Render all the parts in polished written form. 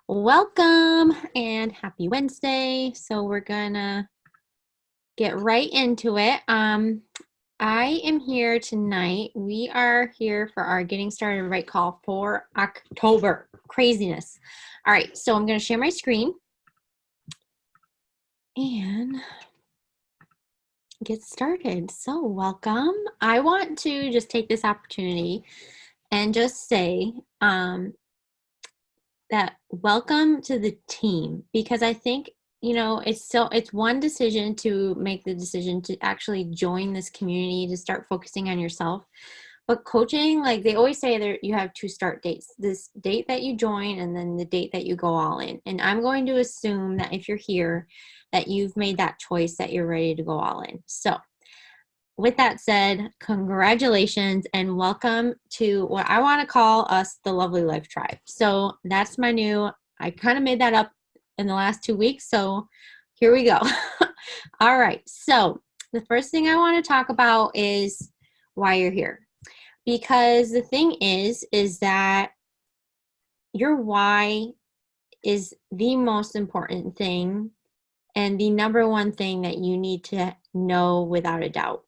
Welcome and happy Wednesday. So we're gonna get right into it. I am here tonight. We are here for our Getting Started Right call for October. Craziness. All right, so I'm gonna share my screen and get started. So welcome. I want to just take this opportunity and just say that welcome to the team, because I think it's one decision to make the decision to actually join this community, to start focusing on yourself. But coaching, like they always say, there you have two start dates: this date that you join and then the date that you go all in. And I'm going to assume that if you're here, that you've made that choice, that you're ready to go all in. So with that said, congratulations and welcome to what I want to call us the Lovely Life Tribe. So that's I kind of made that up in the last 2 weeks. So here we go. All right. So the first thing I want to talk about is why you're here. Because the thing is that your why is the most important thing and the number one thing that you need to know without a doubt.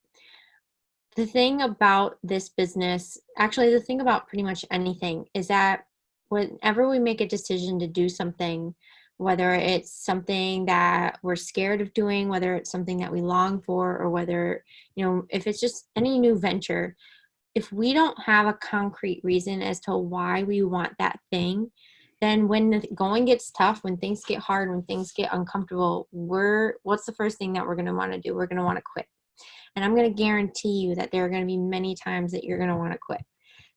The thing about this business, actually the thing about pretty much anything, is that whenever we make a decision to do something, whether it's something that we're scared of doing, whether it's something that we long for, or whether, if it's just any new venture, if we don't have a concrete reason as to why we want that thing, then when the going gets tough, when things get hard, when things get uncomfortable, what's the first thing that we're going to want to do? We're going to want to quit. And I'm going to guarantee you that there are going to be many times that you're going to want to quit.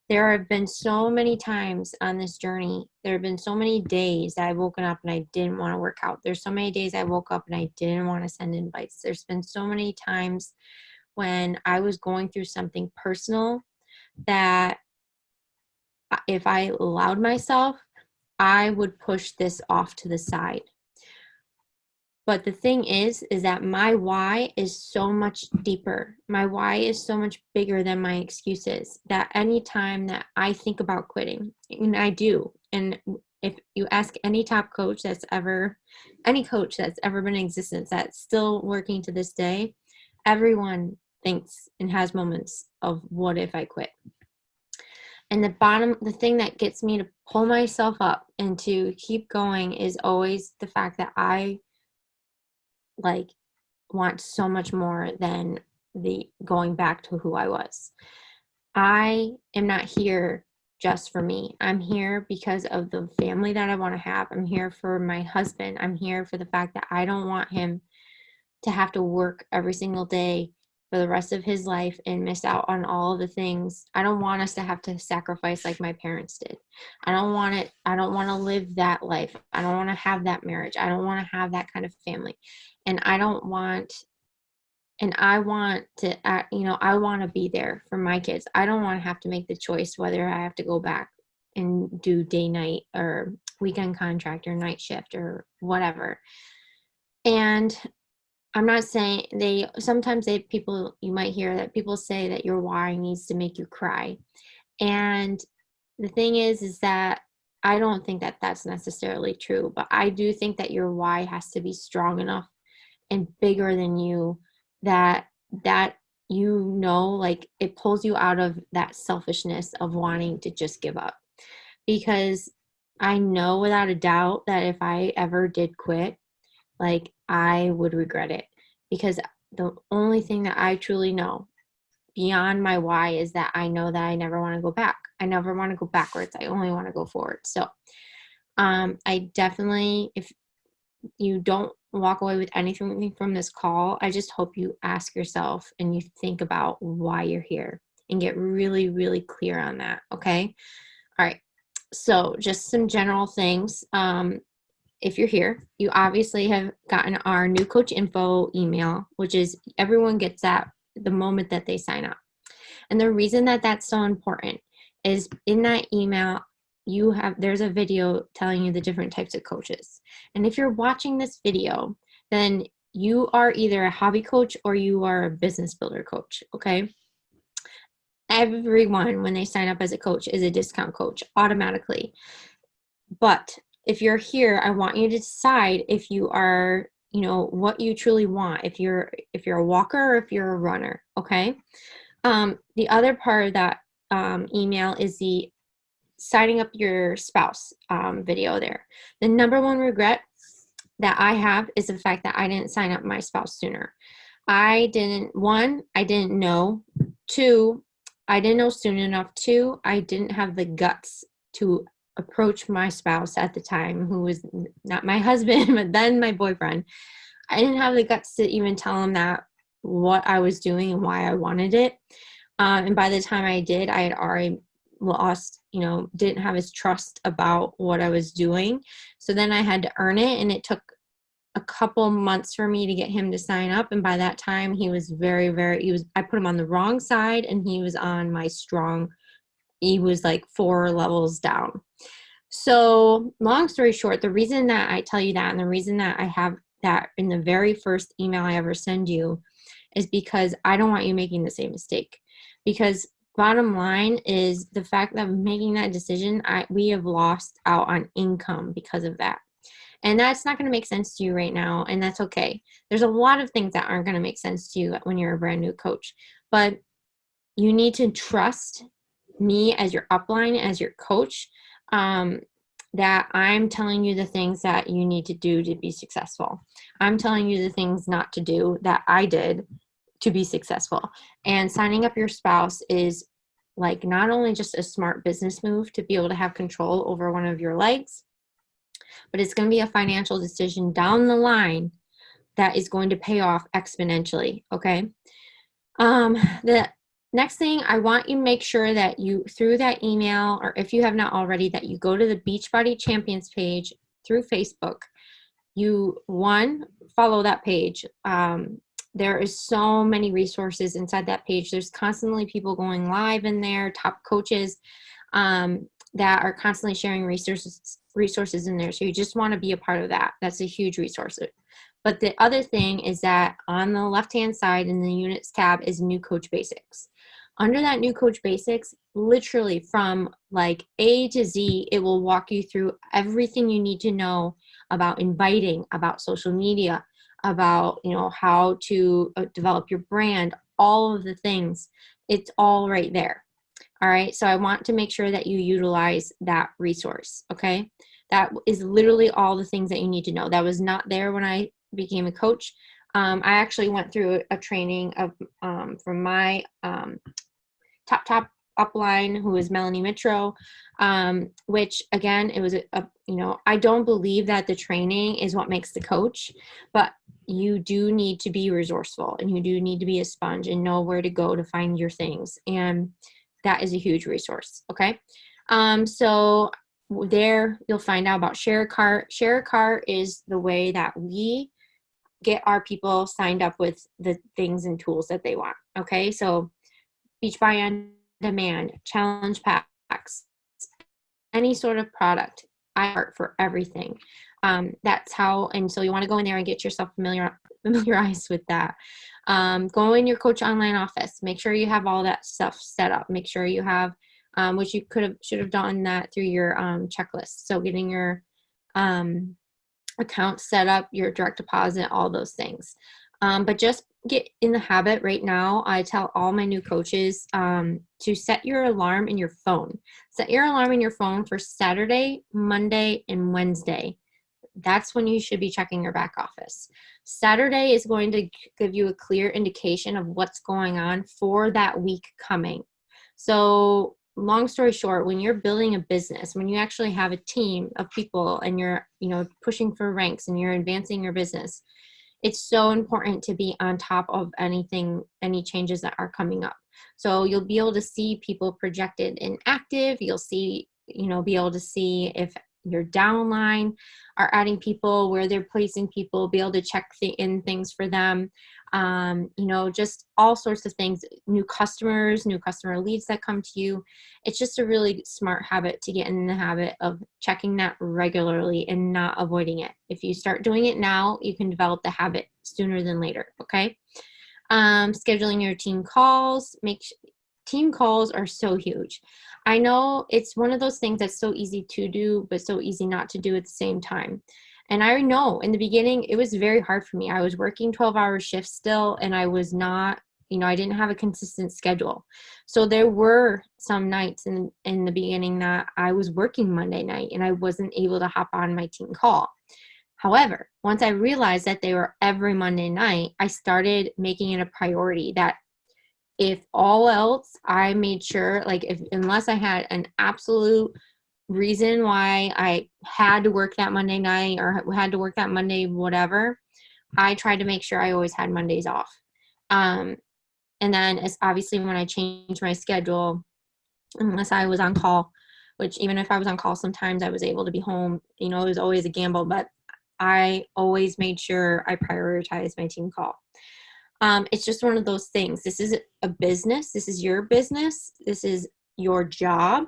There have been so many times on this journey. There have been so many days that I've woken up and I didn't want to work out. There's so many days I woke up and I didn't want to send invites. There's been so many times when I was going through something personal that if I allowed myself, I would push this off to the side. But the thing is that my why is so much deeper. My why is so much bigger than my excuses, that anytime that I think about quitting, and I do, and if you ask any top coach any coach that's ever been in existence that's still working to this day, everyone thinks and has moments of what if I quit. And the thing that gets me to pull myself up and to keep going is always the fact that I want so much more than the going back to who I was. I am not here just for me. I'm here because of the family that I want to have. I'm here for my husband. I'm here for the fact that I don't want him to have to work every single day for the rest of his life and miss out on all of the things. I don't want us to have to sacrifice like my parents did. I don't want it. I don't want to live that life. I don't want to have that marriage. I don't want to have that kind of family. And I want to, I want to be there for my kids. I don't want to have to make the choice whether I have to go back and do day, night, or weekend contract or night shift or whatever. And I'm not saying you might hear that people say that your why needs to make you cry. And the thing is that I don't think that that's necessarily true, but I do think that your why has to be strong enough and bigger than you, that it pulls you out of that selfishness of wanting to just give up. Because I know without a doubt that if I ever did quit, I would regret it, because the only thing that I truly know beyond my why is that I know that I never want to go back. I never want to go backwards. I only want to go forward. So I definitely, if you don't walk away with anything from this call, I just hope you ask yourself and you think about why you're here and get really, really clear on that. Okay. All right. So just some general things. If you're here, you obviously have gotten our new coach info email, which is everyone gets that the moment that they sign up. And the reason that that's so important is in that email, there's a video telling you the different types of coaches. And if you're watching this video, then you are either a hobby coach or you are a business builder coach. Okay. Everyone, when they sign up as a coach, is a discount coach automatically. But if you're here, I want you to decide if you are, you know, what you truly want, if you're a walker or if you're a runner. Okay. The other part of that email is the signing up your spouse video there. The number one regret that I have is the fact that I didn't sign up my spouse sooner. I didn't know. Two, I didn't know soon enough. Two, I didn't have the guts to approach my spouse at the time, who was not my husband, but then my boyfriend. I didn't have the guts to even tell him that what I was doing and why I wanted it. And by the time I did, I had already lost, you know, didn't have his trust about what I was doing. So then I had to earn it, and it took a couple months for me to get him to sign up. And by that time, he was I put him on the wrong side, and he was on my he was like 4 levels down. So long story short, the reason that I tell you that, and the reason that I have that in the very first email I ever send you, is because I don't want you making the same mistake. Because bottom line is the fact that making that decision, we have lost out on income because of that. And that's not going to make sense to you right now, and that's okay. There's a lot of things that aren't going to make sense to you when you're a brand new coach, but you need to trust me as your upline, as your coach, that I'm telling you the things that you need to do to be successful. I'm telling you the things not to do that I did to be successful. And signing up your spouse is like not only just a smart business move to be able to have control over one of your legs, but it's going to be a financial decision down the line that is going to pay off exponentially. Okay. The next thing, I want you to make sure that you, through that email, or if you have not already, that you go to the Beachbody Champions page through Facebook. You, follow that page. There is so many resources inside that page. There's constantly people going live in there, top coaches that are constantly sharing resources in there. So you just want to be a part of that. That's a huge resource. But the other thing is that on the left-hand side in the units tab is New Coach Basics. Under that New Coach Basics, literally from like A to Z, it will walk you through everything you need to know about inviting, about social media, about, you know, how to develop your brand, all of the things. It's all right there. All right. So I want to make sure that you utilize that resource. Okay. That is literally all the things that you need to know. That was not there when I became a coach. I actually went through a training of from my top upline, who is Melanie Mitro, which again, it was you know, I don't believe that the training is what makes the coach, but you do need to be resourceful, and you do need to be a sponge and know where to go to find your things. And that is a huge resource. Okay. So there you'll find out about Share a Cart. Share a Cart is the way that we get our people signed up with the things and tools that they want. Okay. So Beachbody on Demand, challenge packs, any sort of product, I art for everything. That's how, and so you want to go in there and get yourself familiarized with that. Go in your Coach Online office. Make sure you have all that stuff set up. Make sure you have, which you should have done that through your checklist. So getting your account set up, your direct deposit, all those things. But just get in the habit right now. I tell all my new coaches to set your alarm in your phone. Set your alarm in your phone for Saturday, Monday, and Wednesday. That's when you should be checking your back office. Saturday is going to give you a clear indication of what's going on for that week coming. So long story short, when you're building a business, when you actually have a team of people and you're, you know, pushing for ranks and you're advancing your business, it's so important to be on top of any changes that are coming up. So you'll be able to see people projected and active. You'll see, you know, be able to see if your downline are adding people, where they're placing people, be able to check in things for them. You know, just all sorts of things, new customer leads that come to you. It's just a really smart habit to get in the habit of checking that regularly and not avoiding it. If you start doing it now, you can develop the habit sooner than later. Okay. Scheduling your team calls. Team calls are so huge. I know it's one of those things that's so easy to do, but so easy not to do at the same time. And I know in the beginning, it was very hard for me. I was working 12-hour shifts still, and I was not, I didn't have a consistent schedule. So there were some nights in the beginning that I was working Monday night and I wasn't able to hop on my team call. However, once I realized that they were every Monday night, I started making it a priority that if all else, I made sure, like, if unless I had an absolute reason why I had to work that Monday night or had to work that Monday, whatever, I tried to make sure I always had Mondays off. Um, and then as obviously when I changed my schedule, unless I was on call, which even if I was on call, sometimes I was able to be home, it was always a gamble, but I always made sure I prioritized my team call. It's just one of those things. This is a business. This is your business. This is your job.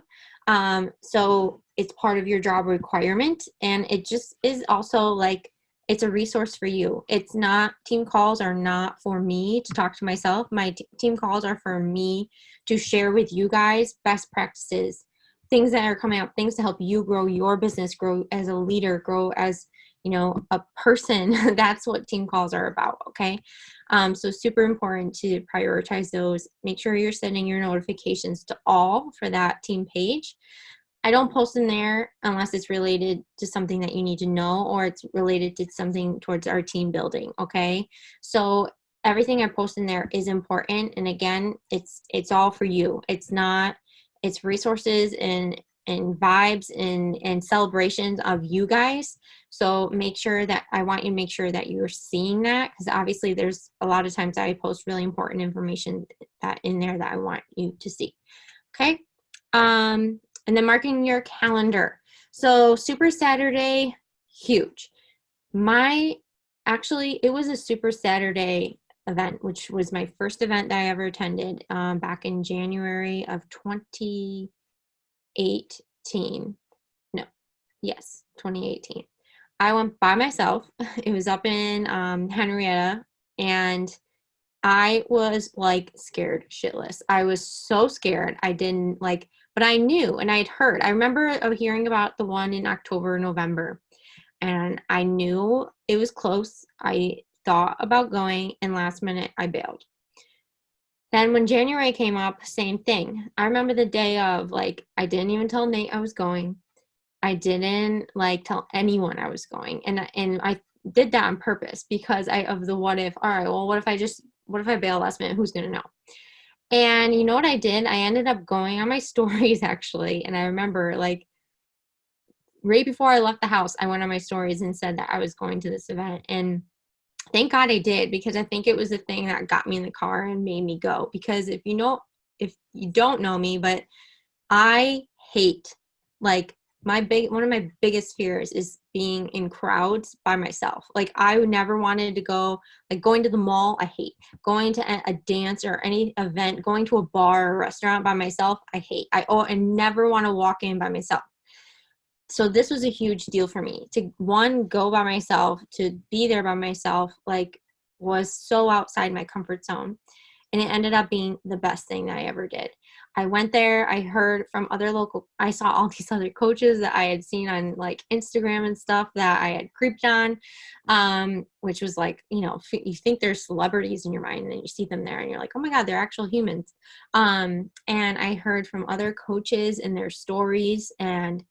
So it's part of your job requirement. And it just is also like, it's a resource for you. It's not, team calls are not for me to talk to myself. My team calls are for me to share with you guys best practices, things that are coming up, things to help you grow your business, grow as a leader, grow as, a person. That's what team calls are about. Okay. So super important to prioritize those. Make sure you're sending your notifications to all for that team page. I don't post in there unless it's related to something that you need to know or it's related to something towards our team building. Okay. So everything I post in there is important. And again, it's all for you. It's resources and vibes and celebrations of you guys. So make sure that I want you to make sure that you're seeing that, because obviously there's a lot of times I post really important information that in there that I want you to see. Okay. And then marking your calendar. So Super Saturday, huge. It was a Super Saturday event, which was my first event that I ever attended back in January of 2018. No, yes, 2018. I went by myself. It was up in Henrietta, and I was like scared shitless. I was so scared. I didn't like, but I knew and I'd heard. I remember hearing about the one in October, November, and I knew it was close. I thought about going, and last minute I bailed. Then when January came up, same thing. I remember the day of, like, I didn't even tell Nate I was going. I didn't like tell anyone I was going. And I did that on purpose because of the what if. All right, well, what if I bail last minute? Who's going to know? And you know what I did? I ended up going on my stories actually. And I remember, like, right before I left the house, I went on my stories and said that I was going to this event. And thank God I did, because I think it was the thing that got me in the car and made me go. Because if you don't know me, but I hate, like, one of my biggest fears is being in crowds by myself. Like, I never wanted to go, like, going to the mall, I hate. Going to a dance or any event, going to a bar or restaurant by myself, I hate. I never want to walk in by myself. So this was a huge deal for me to, one, go by myself, to be there by myself, like, was so outside my comfort zone. And it ended up being the best thing that I ever did. I went there, I heard from I saw all these other coaches that I had seen on, like, Instagram and stuff that I had creeped on, which was like, you think they're celebrities in your mind, and then you see them there and you're like, oh my God, they're actual humans. And I heard from other coaches and their stories, and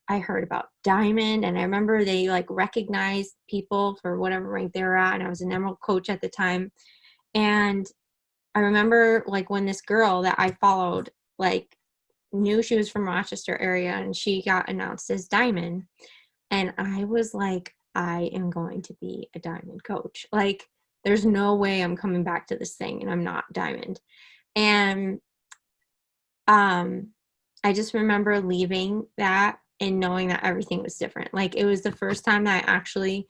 I heard about Diamond, and I remember they, like, recognized people for whatever rank they were at, and I was an Emerald coach at the time. And I remember, like, when this girl that I followed, like, knew she was from Rochester area, and she got announced as Diamond, and I was like, I am going to be a Diamond coach. Like, there's no way I'm coming back to this thing and I'm not Diamond. And I just remember leaving that and knowing that everything was different. Like, it was the first time that I actually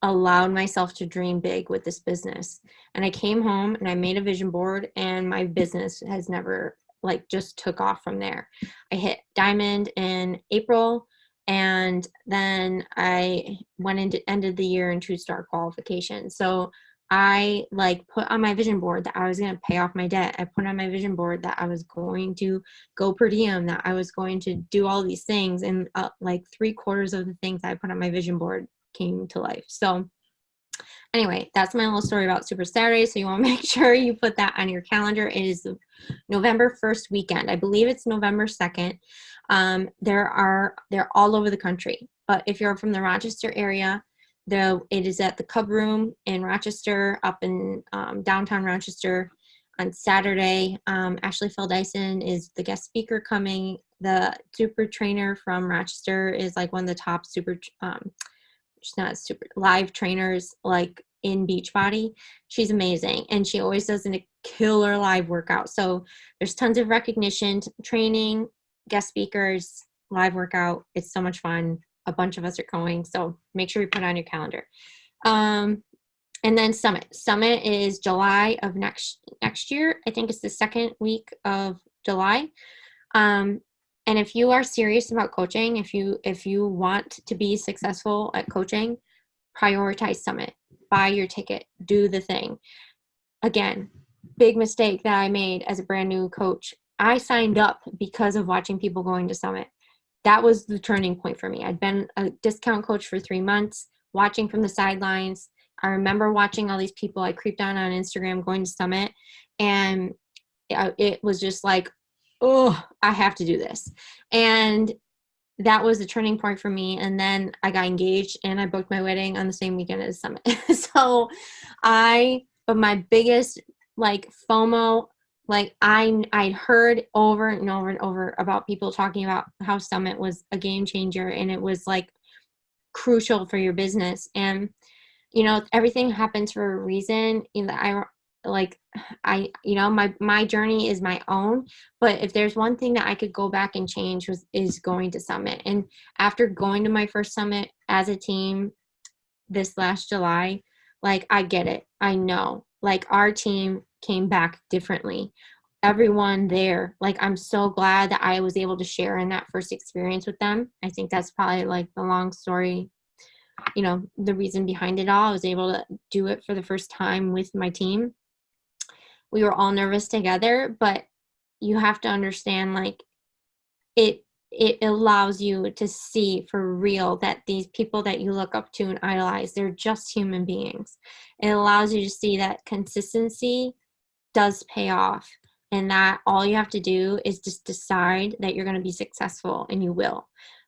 allowed myself to dream big with this business. And I came home and I made a vision board, and my business has never, like, just took off from there. I hit Diamond in April, and then I ended the year in 2-star qualification. So I like put on my vision board that I was going to pay off my debt. I put on my vision board that I was going to go per diem, that I was going to do all these things. And like 3/4 of the things I put on my vision board came to life. So anyway, that's my little story about Super Saturday. So you want to make sure you put that on your calendar. It is November 1st weekend. I believe it's November 2nd. They're all over the country. But if you're from the Rochester area, it is at the Cub Room in Rochester, up in downtown Rochester on Saturday. Ashley Feldison is the guest speaker coming. The super trainer from Rochester is like one of the top she's not super live trainers like in Beachbody. She's amazing, and she always does a killer live workout. So there's tons of recognition, training, guest speakers, live workout. It's so much fun. A bunch of us are going, so make sure you put it on your calendar. And then Summit is July of next year. I think it's the second week of July. And if you are serious about coaching, if you want to be successful at coaching, prioritize Summit. Buy your ticket. Do the thing. Again, big mistake that I made as a brand new coach. I signed up because of watching people going to Summit. That was the turning point for me. I'd been a discount coach for 3 months, watching from the sidelines. I remember watching all these people. I creeped on Instagram going to Summit, and it was just like, oh, I have to do this. And that was the turning point for me. And then I got engaged and I booked my wedding on the same weekend as Summit. So but my biggest like FOMO, like I'd heard over and over and over about people talking about how Summit was a game changer and it was like crucial for your business. And, everything happens for a reason. My journey is my own, but if there's one thing that I could go back and change is going to Summit. And after going to my first Summit as a team this last July, like I get it. I know, like our team came back differently. Everyone there, like I'm so glad that I was able to share in that first experience with them. I think that's probably like the long story, the reason behind it all. I was able to do it for the first time with my team. We were all nervous together, but you have to understand, like, it allows you to see for real that these people that you look up to and idolize, they're just human beings. It allows you to see that consistency does pay off, and that all you have to do is just decide that you're going to be successful, and you will.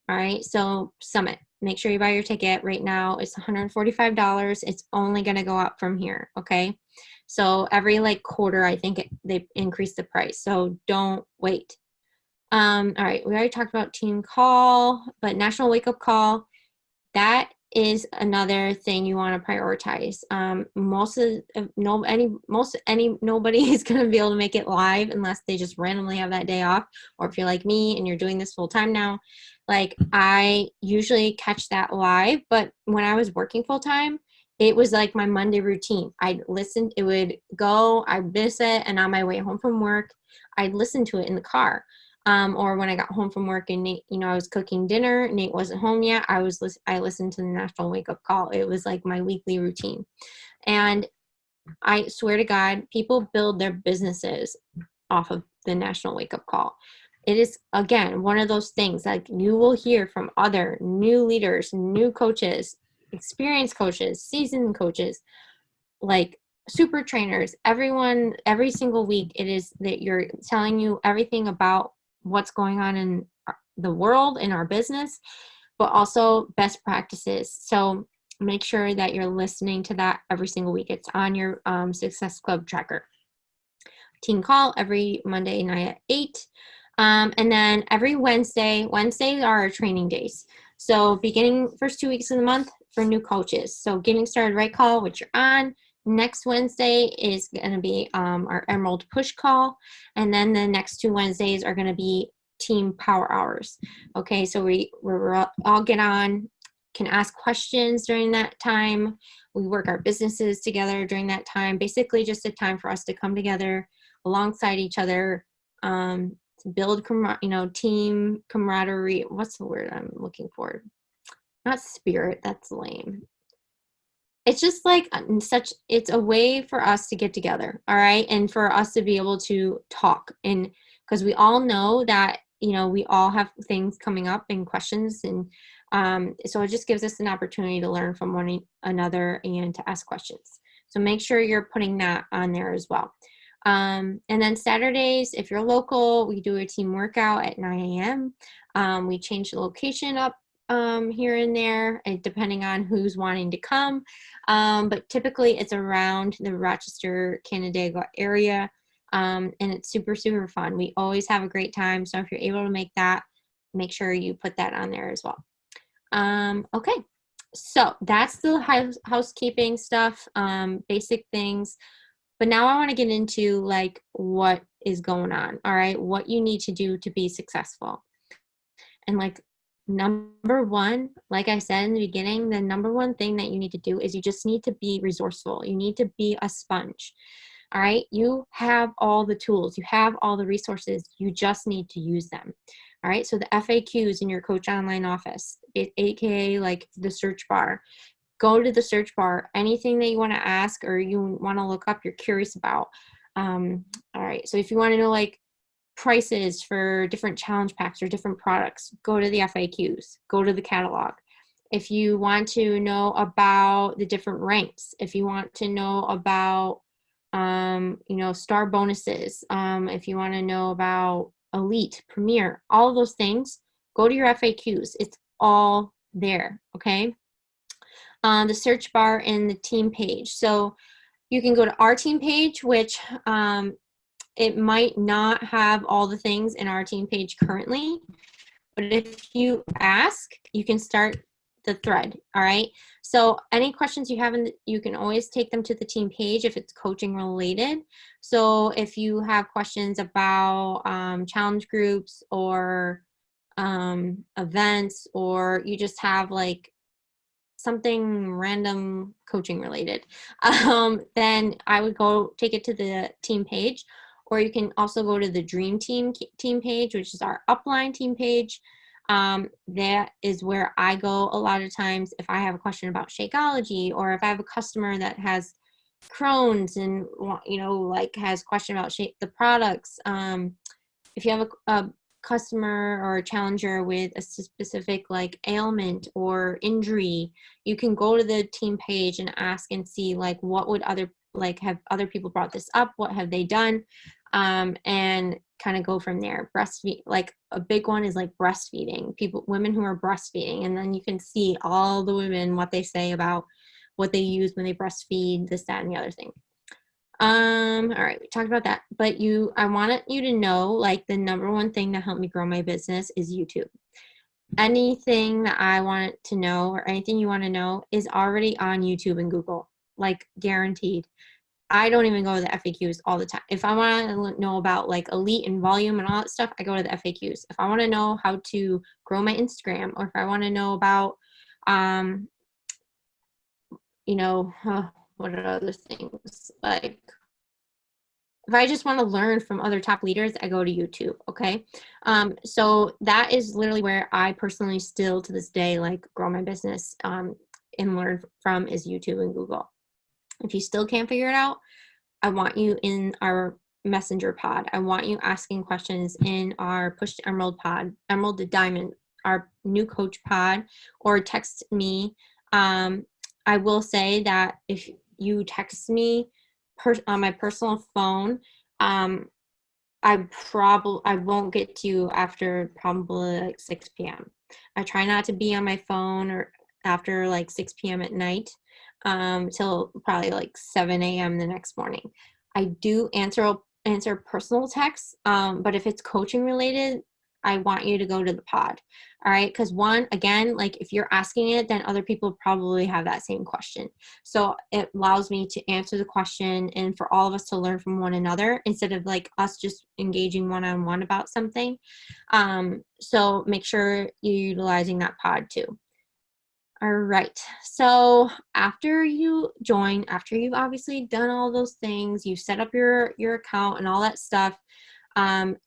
All right. So Summit, make sure you buy your ticket right now. It's $145. It's only going to go up from here. Okay. So every like quarter, I think they increase the price. So don't wait. All right. We already talked about team call, but national wake up call, that is another thing you want to prioritize. Nobody is going to be able to make it live unless they just randomly have that day off. Or if you're like me and you're doing this full time now, like I usually catch that live, but when I was working full time, it was like my Monday routine. I'd listen, it would go, I'd miss it, and on my way home from work, I'd listen to it in the car. Or when I got home from work and Nate, I was cooking dinner, Nate wasn't home yet, I listened to the National Wake Up Call. It was like my weekly routine. And I swear to God, people build their businesses off of the National Wake Up Call. It is, again, one of those things like you will hear from other new leaders, new coaches, experienced coaches, seasoned coaches, like super trainers, everyone, every single week, it is that you're telling you everything about what's going on in the world, in our business, but also best practices. So make sure that you're listening to that every single week. It's on your Success Club tracker. Team call every Monday night at 8. And then every Wednesdays are our training days. So beginning first 2 weeks of the month for new coaches. So getting started right call, which you're on. Next Wednesday is going to be our Emerald Push call. And then the next 2 Wednesdays are going to be team power hours. Okay, so we're all get on, can ask questions during that time. We work our businesses together during that time. Basically just a time for us to come together alongside each other, to build, team camaraderie. What's the word I'm looking for? Not spirit, that's lame. it's just like it's a way for us to get together, all right, and for us to be able to talk, and because we all know that, you know, we all have things coming up and questions, and so it just gives us an opportunity to learn from one another and to ask questions. So make sure you're putting that on there as well. And then Saturdays, if you're local, we do a team workout at 9 a.m. We change the location up here and there, depending on who's wanting to come. But typically it's around the Rochester, Canandaigua area. And it's super, super fun. We always have a great time. So if you're able to make that, make sure you put that on there as well. Okay. So that's the housekeeping stuff, basic things. But now I want to get into like what is going on. All right. What you need to do to be successful. And like number one, like I said in the beginning, the number one thing that you need to do is you just need to be resourceful. You need to be a sponge. All right. You have all the tools, you have all the resources. You just need to use them. All right. So the FAQs in your Coach Online office, AKA like the search bar, go to the search bar, anything that you want to ask or you want to look up, you're curious about. All right. So if you want to know like prices for different challenge packs or different products, go to the FAQs, go to the catalog. If you want to know about the different ranks, if you want to know about, you know, star bonuses, if you want to know about elite, premier, all of those things, go to your FAQs. It's all there. Okay. The search bar in the team page. So you can go to our team page, which it might not have all the things in our team page currently, but if you ask, you can start the thread. All right. So any questions you have, you can always take them to the team page if it's coaching related. So if you have questions about challenge groups or events, or you just have like something random coaching related, then I would go take it to the team page. Or you can also go to the Dream Team page, which is our upline team page. That is where I go a lot of times if I have a question about Shakeology, or if I have a customer that has Crohn's and, you know, like has a question about the products. If you have a customer or a challenger with a specific like ailment or injury, you can go to the team page and ask and see like what would have other people brought this up, what have they done, and kind of go from there. Breastfeed, like a big one is like breastfeeding, women who are breastfeeding, and then you can see all the women what they say about what they use when they breastfeed, this, that, and the other thing. All right, we talked about that, but I wanted you to know like the number one thing that helped me grow my business is YouTube. Anything that I want to know or anything you want to know is already on YouTube and Google, like guaranteed. I don't even go to the FAQs all the time. If I want to know about like elite and volume and all that stuff, I go to the FAQs. If I want to know how to grow my Instagram, or if I want to know about, you know, what are other things? Like if I just want to learn from other top leaders, I go to YouTube. Okay. So that is literally where I personally still to this day, like grow my business, and learn from is YouTube and Google. If you still can't figure it out, I want you in our messenger pod. I want you asking questions in our Push to Emerald pod, Emerald to Diamond, our new coach pod, or text me. I will say that if you text me on my personal phone, I won't get to you after probably like 6 p.m. I try not to be on my phone or after like 6 p.m. at night, till probably like 7 a.m. the next morning. I do answer personal texts, but if it's coaching related, I want you to go to the pod. All right. Because one, again, like if you're asking it, then other people probably have that same question. So it allows me to answer the question and for all of us to learn from one another instead of like us just engaging one-on-one about something. So make sure you're utilizing that pod too. All right. So after you join, after you've obviously done all those things, you set up your account and all that stuff,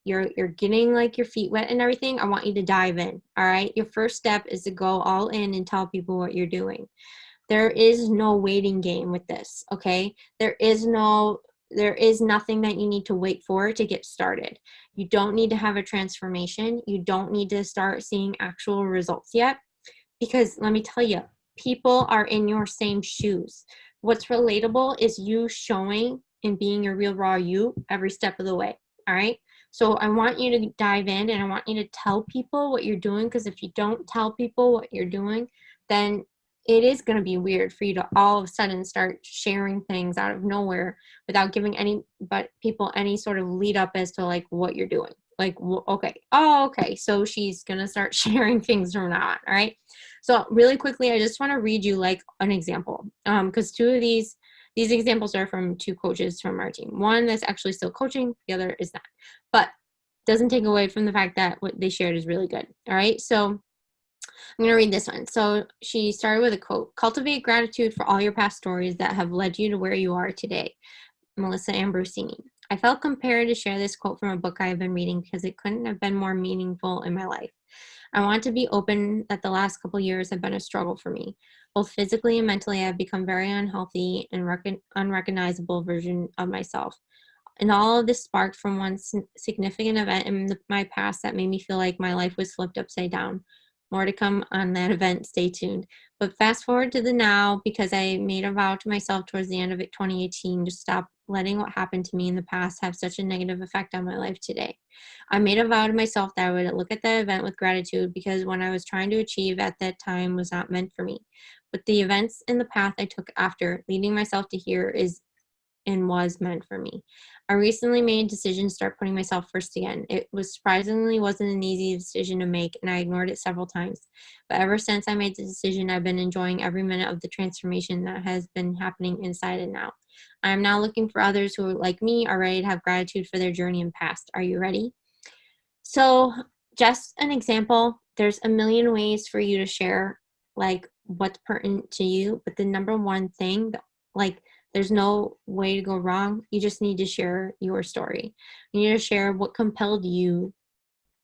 you're getting like your feet wet and everything, I want you to dive in. All right. Your first step is to go all in and tell people what you're doing. There is no waiting game with this, okay? There is nothing that you need to wait for to get started. You don't need to have a transformation. You don't need to start seeing actual results yet, because let me tell you, people are in your same shoes. What's relatable is you showing and being your real raw you every step of the way. All right. So I want you to dive in and I want you to tell people what you're doing, because if you don't tell people what you're doing, then it is going to be weird for you to all of a sudden start sharing things out of nowhere without giving people any sort of lead up as to like what you're doing. Like, okay, oh, okay, so she's going to start sharing things from now on. All right. So really quickly, I just want to read you like an example, because two of these examples are from two coaches from our team. One that's actually still coaching, the other is not, but doesn't take away from the fact that what they shared is really good. All right. So I'm going to read this one. So she started with a quote: "Cultivate gratitude for all your past stories that have led you to where you are today." Melissa Ambrosini. I felt compelled to share this quote from a book I have been reading because it couldn't have been more meaningful in my life. I want to be open that the last couple years have been a struggle for me. Both physically and mentally, I have become very unhealthy and unrecognizable version of myself. And all of this sparked from one significant event in my past that made me feel like my life was flipped upside down. More to come on that event. Stay tuned. But fast forward to the now, because I made a vow to myself towards the end of 2018 to stop letting what happened to me in the past have such a negative effect on my life today. I made a vow to myself that I would look at that event with gratitude, because what I was trying to achieve at that time was not meant for me. But the events and the path I took after, leading myself to here, is and was meant for me. I recently made a decision to start putting myself first again. It was surprisingly wasn't an easy decision to make, and I ignored it several times. But ever since I made the decision, I've been enjoying every minute of the transformation that has been happening inside and now. I am now looking for others who, like me, are ready to have gratitude for their journey and past. Are you ready? So just an example, there's a million ways for you to share like what's pertinent to you, but the number one thing, like, there's no way to go wrong. You just need to share your story. You need to share what compelled you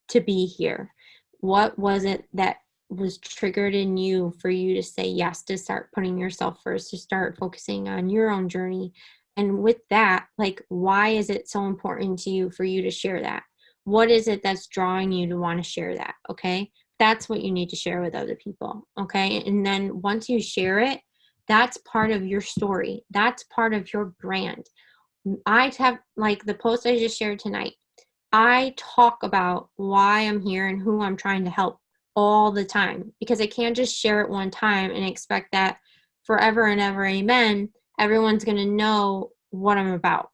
to be here. What was it that was triggered in you for you to say yes, to start putting yourself first, to start focusing on your own journey? And with that, like, why is it so important to you for you to share that? What is it that's drawing you to want to share that? Okay. That's what you need to share with other people. Okay. And then once you share it, that's part of your story. That's part of your brand. I have, like the post I just shared tonight, I talk about why I'm here and who I'm trying to help all the time, because I can't just share it one time and expect that forever and ever, amen, everyone's going to know what I'm about.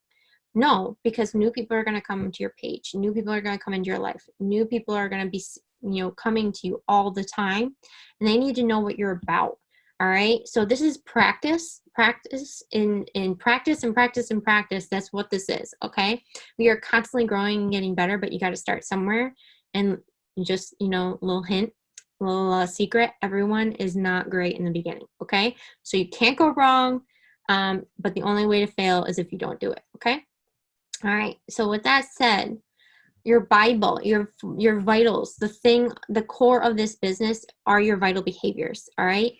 No, because new people are going to come into your page. New people are going to come into your life. New people are going to be, coming to you all the time, and they need to know what you're about. All right. So this is practice in practice and practice and practice. That's what this is. Okay. We are constantly growing and getting better, but you got to start somewhere. And just, little hint, little secret, everyone is not great in the beginning. Okay. So you can't go wrong. But the only way to fail is if you don't do it. Okay. All right. So with that said, your Bible, your vitals, the core of this business are your vital behaviors. All right.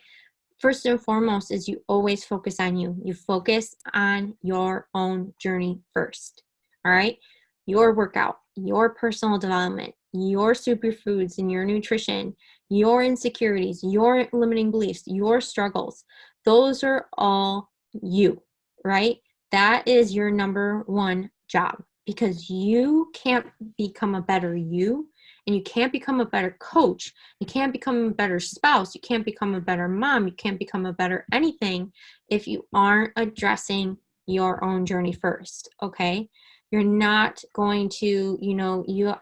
First and foremost is you always focus on you. You focus on your own journey first. All right. Your workout, your personal development, your superfoods and your nutrition, your insecurities, your limiting beliefs, your struggles. Those are all you, right? That is your number one job, because you can't become a better you. And you can't become a better coach. You can't become a better spouse. You can't become a better mom. You can't become a better anything if you aren't addressing your own journey first. Okay. You're not going to,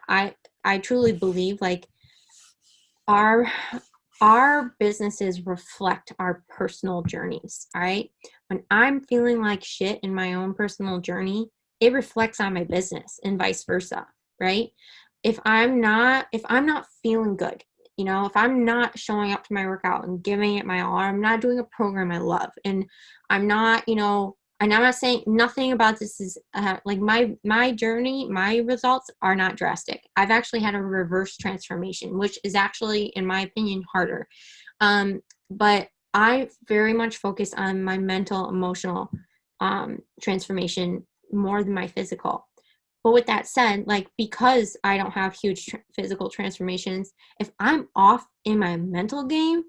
I truly believe like our businesses reflect our personal journees. All right. When I'm feeling like shit in my own personal journey, it reflects on my business and vice versa. Right. If I'm not feeling good, if I'm not showing up to my workout and giving it my all, I'm not doing a program I love, and I'm not, and I'm not saying nothing about this is like my journey, my results are not drastic. I've actually had a reverse transformation, which is actually, in my opinion, harder. But I very much focus on my mental, emotional transformation more than my physical. But with that said, like, because I don't have huge physical transformations, if I'm off in my mental game,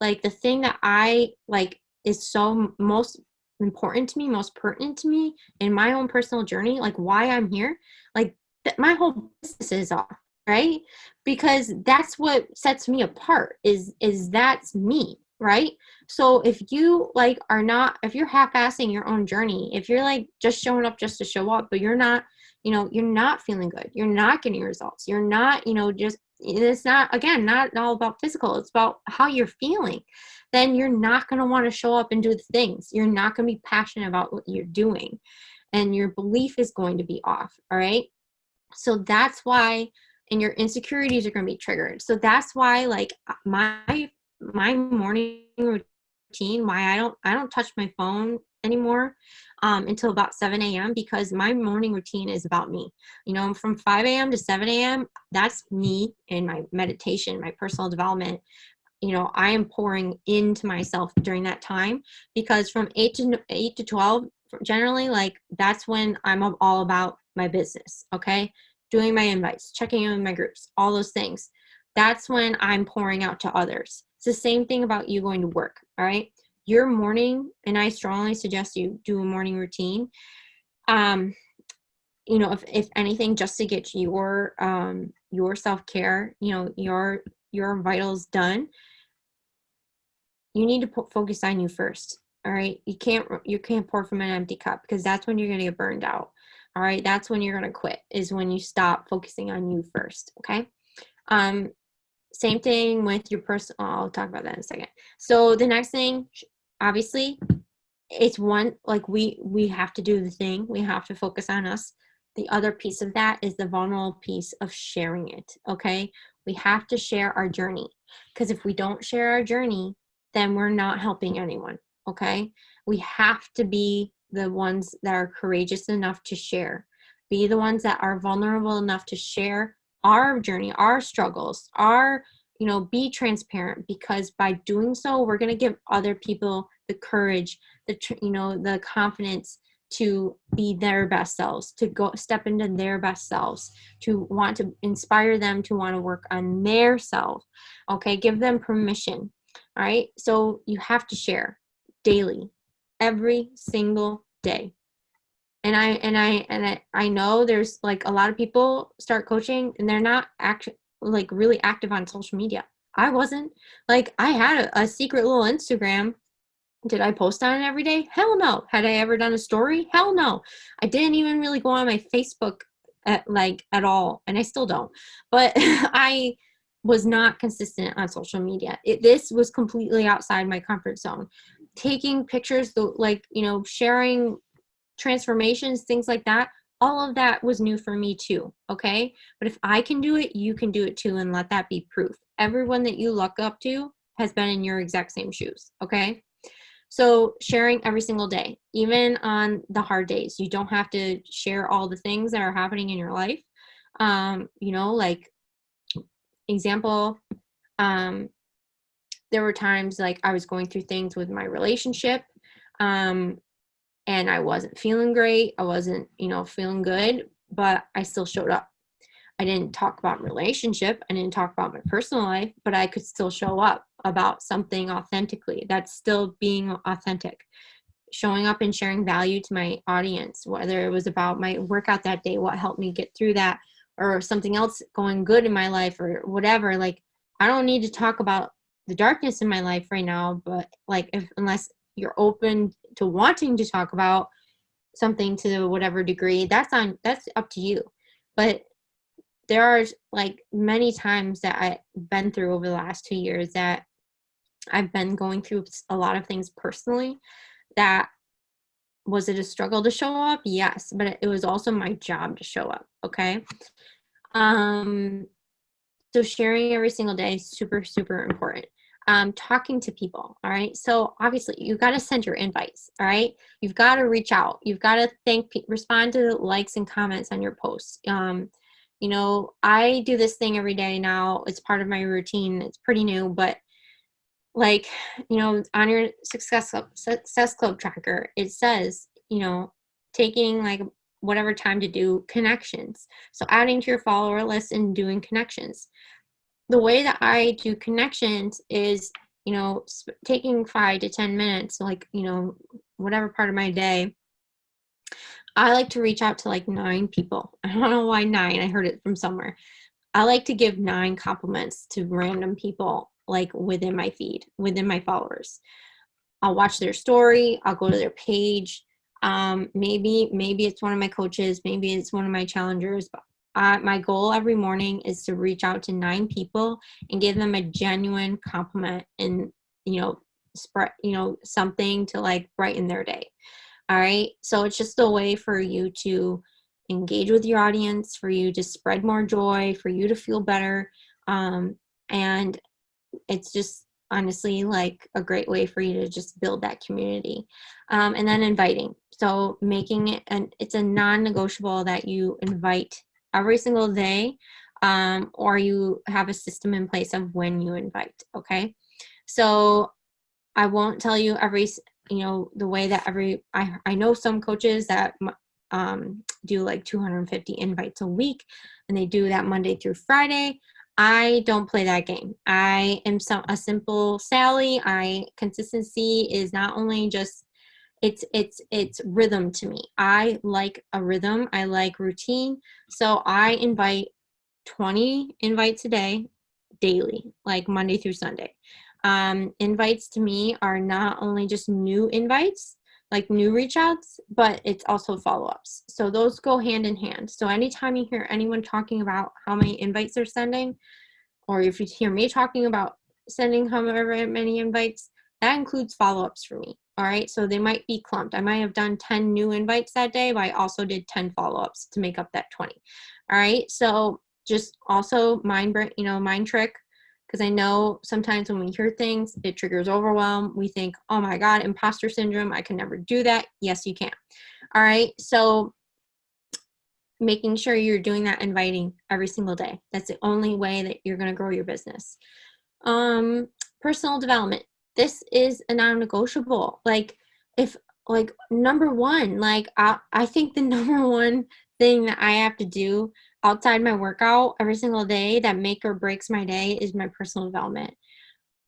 like the thing that I like is so most important to me, most pertinent to me in my own personal journey, like why I'm here, like my whole business is off, right? Because that's what sets me apart is that's me, right? So if you like are not, if you're half-assing your own journey, if you're like just showing up just to show up, but you're not, you know, you're not feeling good, you're not getting results, you're not, you know, just, it's not, again, not all about physical, it's about how you're feeling, then you're not going to want to show up and do the things. You're not going to be passionate about what you're doing, and your belief is going to be off. All right. So that's why, and your insecurities are going to be triggered. So that's why, like, my morning routine, why I don't touch my phone anymore until about 7 a.m. because my morning routine is about me. You know, from 5 a.m. to 7 a.m., that's me and my meditation, my personal development. You know, I am pouring into myself during that time, because from 8 to 12, generally, like, that's when I'm all about my business. Okay. Doing my invites, checking in with my groups, all those things. That's when I'm pouring out to others. It's the same thing about you going to work. All right. Your morning, and I strongly suggest you do a morning routine. You know, if anything, just to get your self-care, you know, your vitals done, you need to focus on you first. All right. You can't pour from an empty cup, because that's when you're going to get burned out. All right. That's when you're going to quit, is when you stop focusing on you first. Okay. Same thing with your personal, I'll talk about that in a second. So the next thing, obviously, it's one, like, we have to do the thing. We have to focus on us. The other piece of that is the vulnerable piece of sharing it. Okay. We have to share our journey, because if we don't share our journey, then we're not helping anyone. Okay. We have to be the ones that are courageous enough to share, be the ones that are vulnerable enough to share our journey, our struggles, our, you know, be transparent, because by doing so, we're going to give other people the courage, you know, the confidence to be their best selves, to go step into their best selves, to want to inspire them to want to work on their self. Okay. Give them permission. All right. So you have to share daily, every single day. And I know there's like a lot of people start coaching and they're not like really active on social media. I wasn't. Like, I had a secret little Instagram. Did I post on it every day? Hell no. Had I ever done a story? Hell no. I didn't even really go on my Facebook at all, and I still don't. But I was not consistent on social media. This was completely outside my comfort zone. Taking pictures, like, you know, sharing transformations, things like that, all of that was new for me too. Okay. But if I can do it, you can do it too, and let that be proof. Everyone that you look up to has been in your exact same shoes. Okay. So sharing every single day, even on the hard days. You don't have to share all the things that are happening in your life. You know, like, example, there were times like I was going through things with my relationship, and I wasn't feeling great. I wasn't, you know, feeling good, but I still showed up. I didn't talk about relationship. I didn't talk about my personal life, but I could still show up about something authentically. That's still being authentic. Showing up and sharing value to my audience, whether it was about my workout that day, what helped me get through that, or something else going good in my life, or whatever. Like, I don't need to talk about the darkness in my life right now, but like, unless you're open to wanting to talk about something to whatever degree, that's up to you. But there are like many times that I've been through over the last 2 years that I've been going through a lot of things personally. That, was it a struggle to show up? Yes, but it was also my job to show up. Okay. So sharing every single day is super, super important. Talking to people. All right. So obviously you got to send your invites. All right. You've got to reach out. You've got to respond to likes and comments on your posts. You know, I do this thing every day now. It's part of my routine. It's pretty new, but like, on your success club tracker, it says, taking like whatever time to do connections. So adding to your follower list and doing connections. The way that I do connections is, taking 5 to 10 minutes, like, whatever part of my day. I like to reach out to like 9 people. I don't know why 9. I heard it from somewhere. I like to give 9 compliments to random people, like within my feed, within my followers. I'll watch their story. I'll go to their page. Maybe it's one of my coaches. Maybe it's one of my challengers. But my goal every morning is to reach out to 9 people and give them a genuine compliment and, spread, something to like brighten their day. All right. So it's just a way for you to engage with your audience, for you to spread more joy, for you to feel better. And it's just honestly like a great way for you to just build that community. And then inviting. So making it, it's a non-negotiable that you invite every single day, or you have a system in place of when you invite. Okay. So I won't tell you the way that I know some coaches that do like 250 invites a week, and they do that Monday through Friday. I don't play that game. I am a simple Sally. Consistency is not only just, it's rhythm to me. I like a rhythm. I like routine. So I invite 20 invites a day, daily, like Monday through Sunday. Invites to me are not only just new invites, like new reach outs, but it's also follow-ups. So those go hand in hand. So anytime you hear anyone talking about how many invites they're sending, or if you hear me talking about sending however many invites, that includes follow-ups for me. All right. So they might be clumped. I might have done 10 new invites that day, but I also did 10 follow-ups to make up that 20. All right. So just also mind trick. Because I know sometimes when we hear things, it triggers overwhelm. We think, oh my God, imposter syndrome. I can never do that. Yes, you can. All right. So making sure you're doing that inviting every single day. That's the only way that you're going to grow your business. Personal development. This is a non-negotiable. Number one, I think the number one thing that I have to do outside my workout every single day that make or breaks my day is my personal development.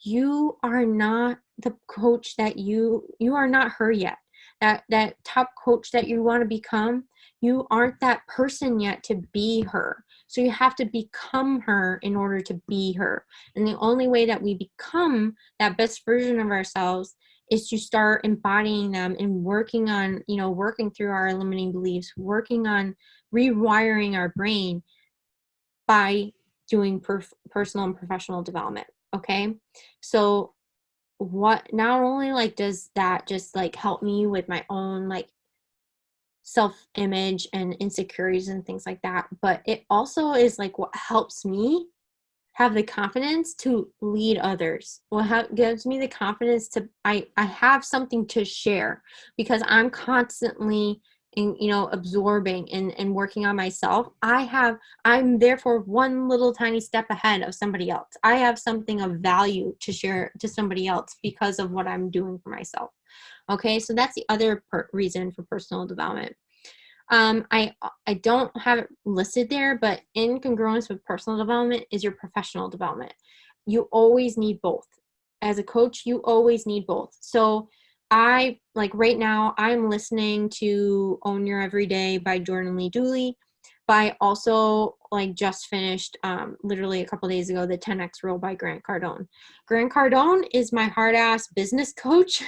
You are not the coach that you are not her yet. That top coach that you want to become, you aren't that person yet to be her. So you have to become her in order to be her. And the only way that we become that best version of ourselves is to start embodying them and working on, working through our limiting beliefs, working on rewiring our brain by doing personal and professional development. Okay. So not only does that just help me with my own self-image and insecurities and things like that, but it also is what helps me have the confidence to lead others. What gives me the confidence to I have something to share, because I'm constantly absorbing and working on myself. I'm therefore one little tiny step ahead of somebody else. I have something of value to share to somebody else because of what I'm doing for myself. Okay, so that's the other reason for personal development. I don't have it listed there, but in congruence with personal development is your professional development. You always need both. As a coach, you always need both. So right now, I'm listening to Own Your Everyday by Jordan Lee Dooley, but I also just finished literally a couple days ago, the 10X Rule by Grant Cardone. Grant Cardone is my hard ass business coach.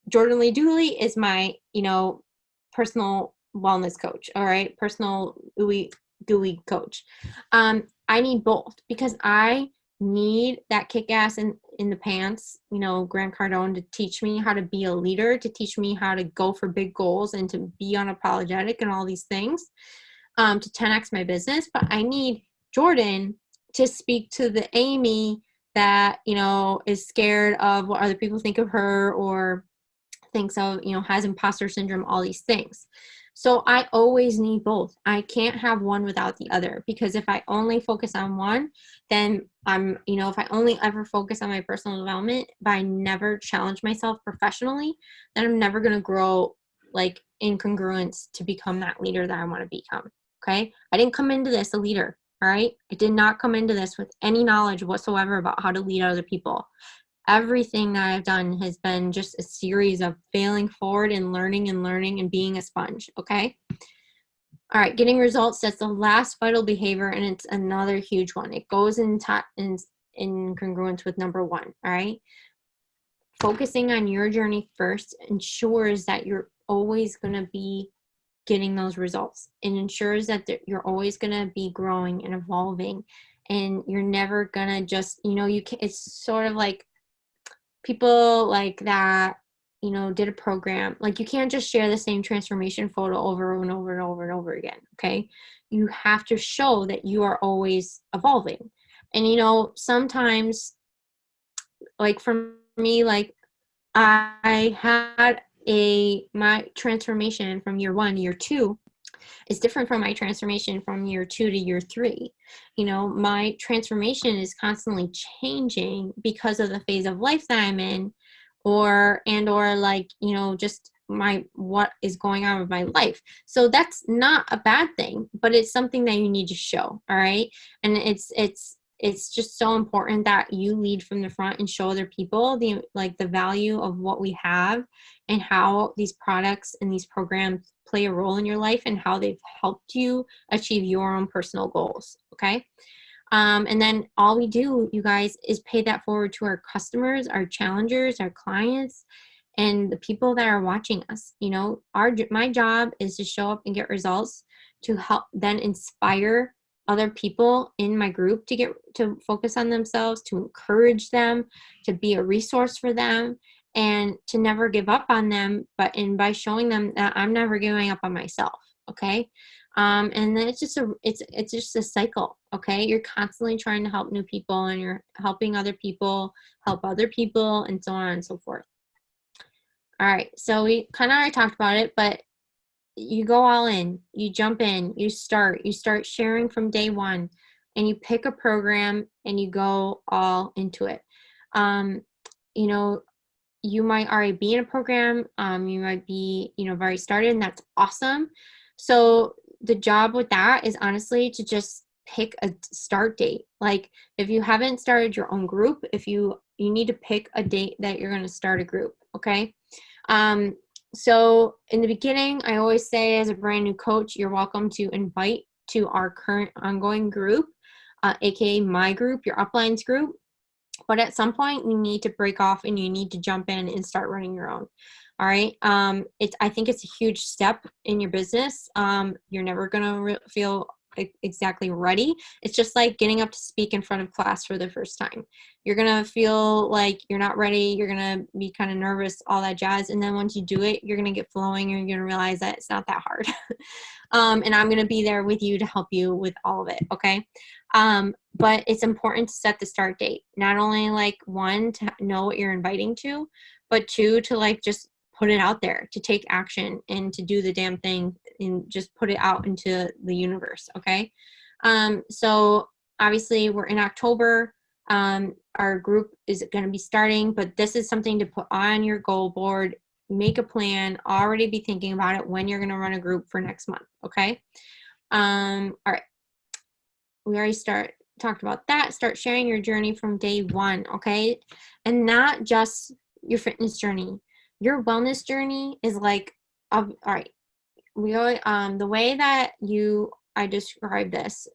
Jordan Lee Dooley is my, personal wellness coach. All right. Personal gooey coach. I need both because I need that kick ass in the pants, Grant Cardone, to teach me how to be a leader, to teach me how to go for big goals and to be unapologetic and all these things, to 10X my business. But I need Jordan to speak to the Amy that, is scared of what other people think of her, or thinks of, has imposter syndrome, all these things. So I always need both. I can't have one without the other, because if I only focus on one, then if I only ever focus on my personal development, but I never challenge myself professionally, then I'm never going to grow like in congruence to become that leader that I want to become. Okay. I didn't come into this a leader. All right. I did not come into this with any knowledge whatsoever about how to lead other people. Everything that I've done has been just a series of failing forward and learning and being a sponge. Okay. All right. Getting results. That's the last vital behavior. And it's another huge one. It goes in congruence with number one. All right. Focusing on your journey first ensures that you're always going to be getting those results, and ensures that you're always going to be growing and evolving, and you're never going to just, it's sort of like people like that, did a program. Like, you can't just share the same transformation photo over and over and over and over again. Okay. You have to show that you are always evolving. And, sometimes, like for me, like I had my transformation from year 1 to year 2 is different from my transformation from year 2 to year 3. My transformation is constantly changing because of the phase of life that I'm in, or like, just what is going on with my life. So that's not a bad thing, but it's something that you need to show. All right. And it's just so important that you lead from the front and show other people the value of what we have, and how these products and these programs play a role in your life, and how they've helped you achieve your own personal goals. Okay. And then all we do, you guys, is pay that forward to our customers, our challengers, our clients, and the people that are watching us. My job is to show up and get results, to help then inspire other people in my group to focus on themselves, to encourage them, to be a resource for them, and to never give up on them, by showing them that I'm never giving up on myself. Okay. And then it's just a cycle. Okay. You're constantly trying to help new people, and you're helping other people help other people, and so on and so forth. All right. So we kind of already talked about it, but you go all in, you jump in, you start sharing from day one, and you pick a program and you go all into it. You might already be in a program. You might be, have already started, and that's awesome. So the job with that is honestly to just pick a start date. Like, if you haven't started your own group, you need to pick a date that you're going to start a group. Okay. So in the beginning, I always say, as a brand new coach, you're welcome to invite to our current ongoing group, aka my group, your uplines group. But at some point, you need to break off and you need to jump in and start running your own. All right. I think it's a huge step in your business. You're never gonna feel exactly ready. It's just like getting up to speak in front of class for the first time. You're gonna feel like you're not ready. You're gonna be kind of nervous, all that jazz. And then once you do it, you're gonna get flowing, and you're gonna realize that it's not that hard. And I'm gonna be there with you to help you with all of it. Okay. But it's important to set the start date. Not only like, one, to know what you're inviting to, but two, to like just put it out there, to take action and to do the damn thing and just put it out into the universe. Okay. So obviously we're in October. Our group is going to be starting, but this is something to put on your goal board, make a plan, already be thinking about it when you're going to run a group for next month. Okay. All right. We already talked about that. Start sharing your journey from day one. Okay. And not just your fitness journey. Your wellness journey is like, all right. The way that I describe this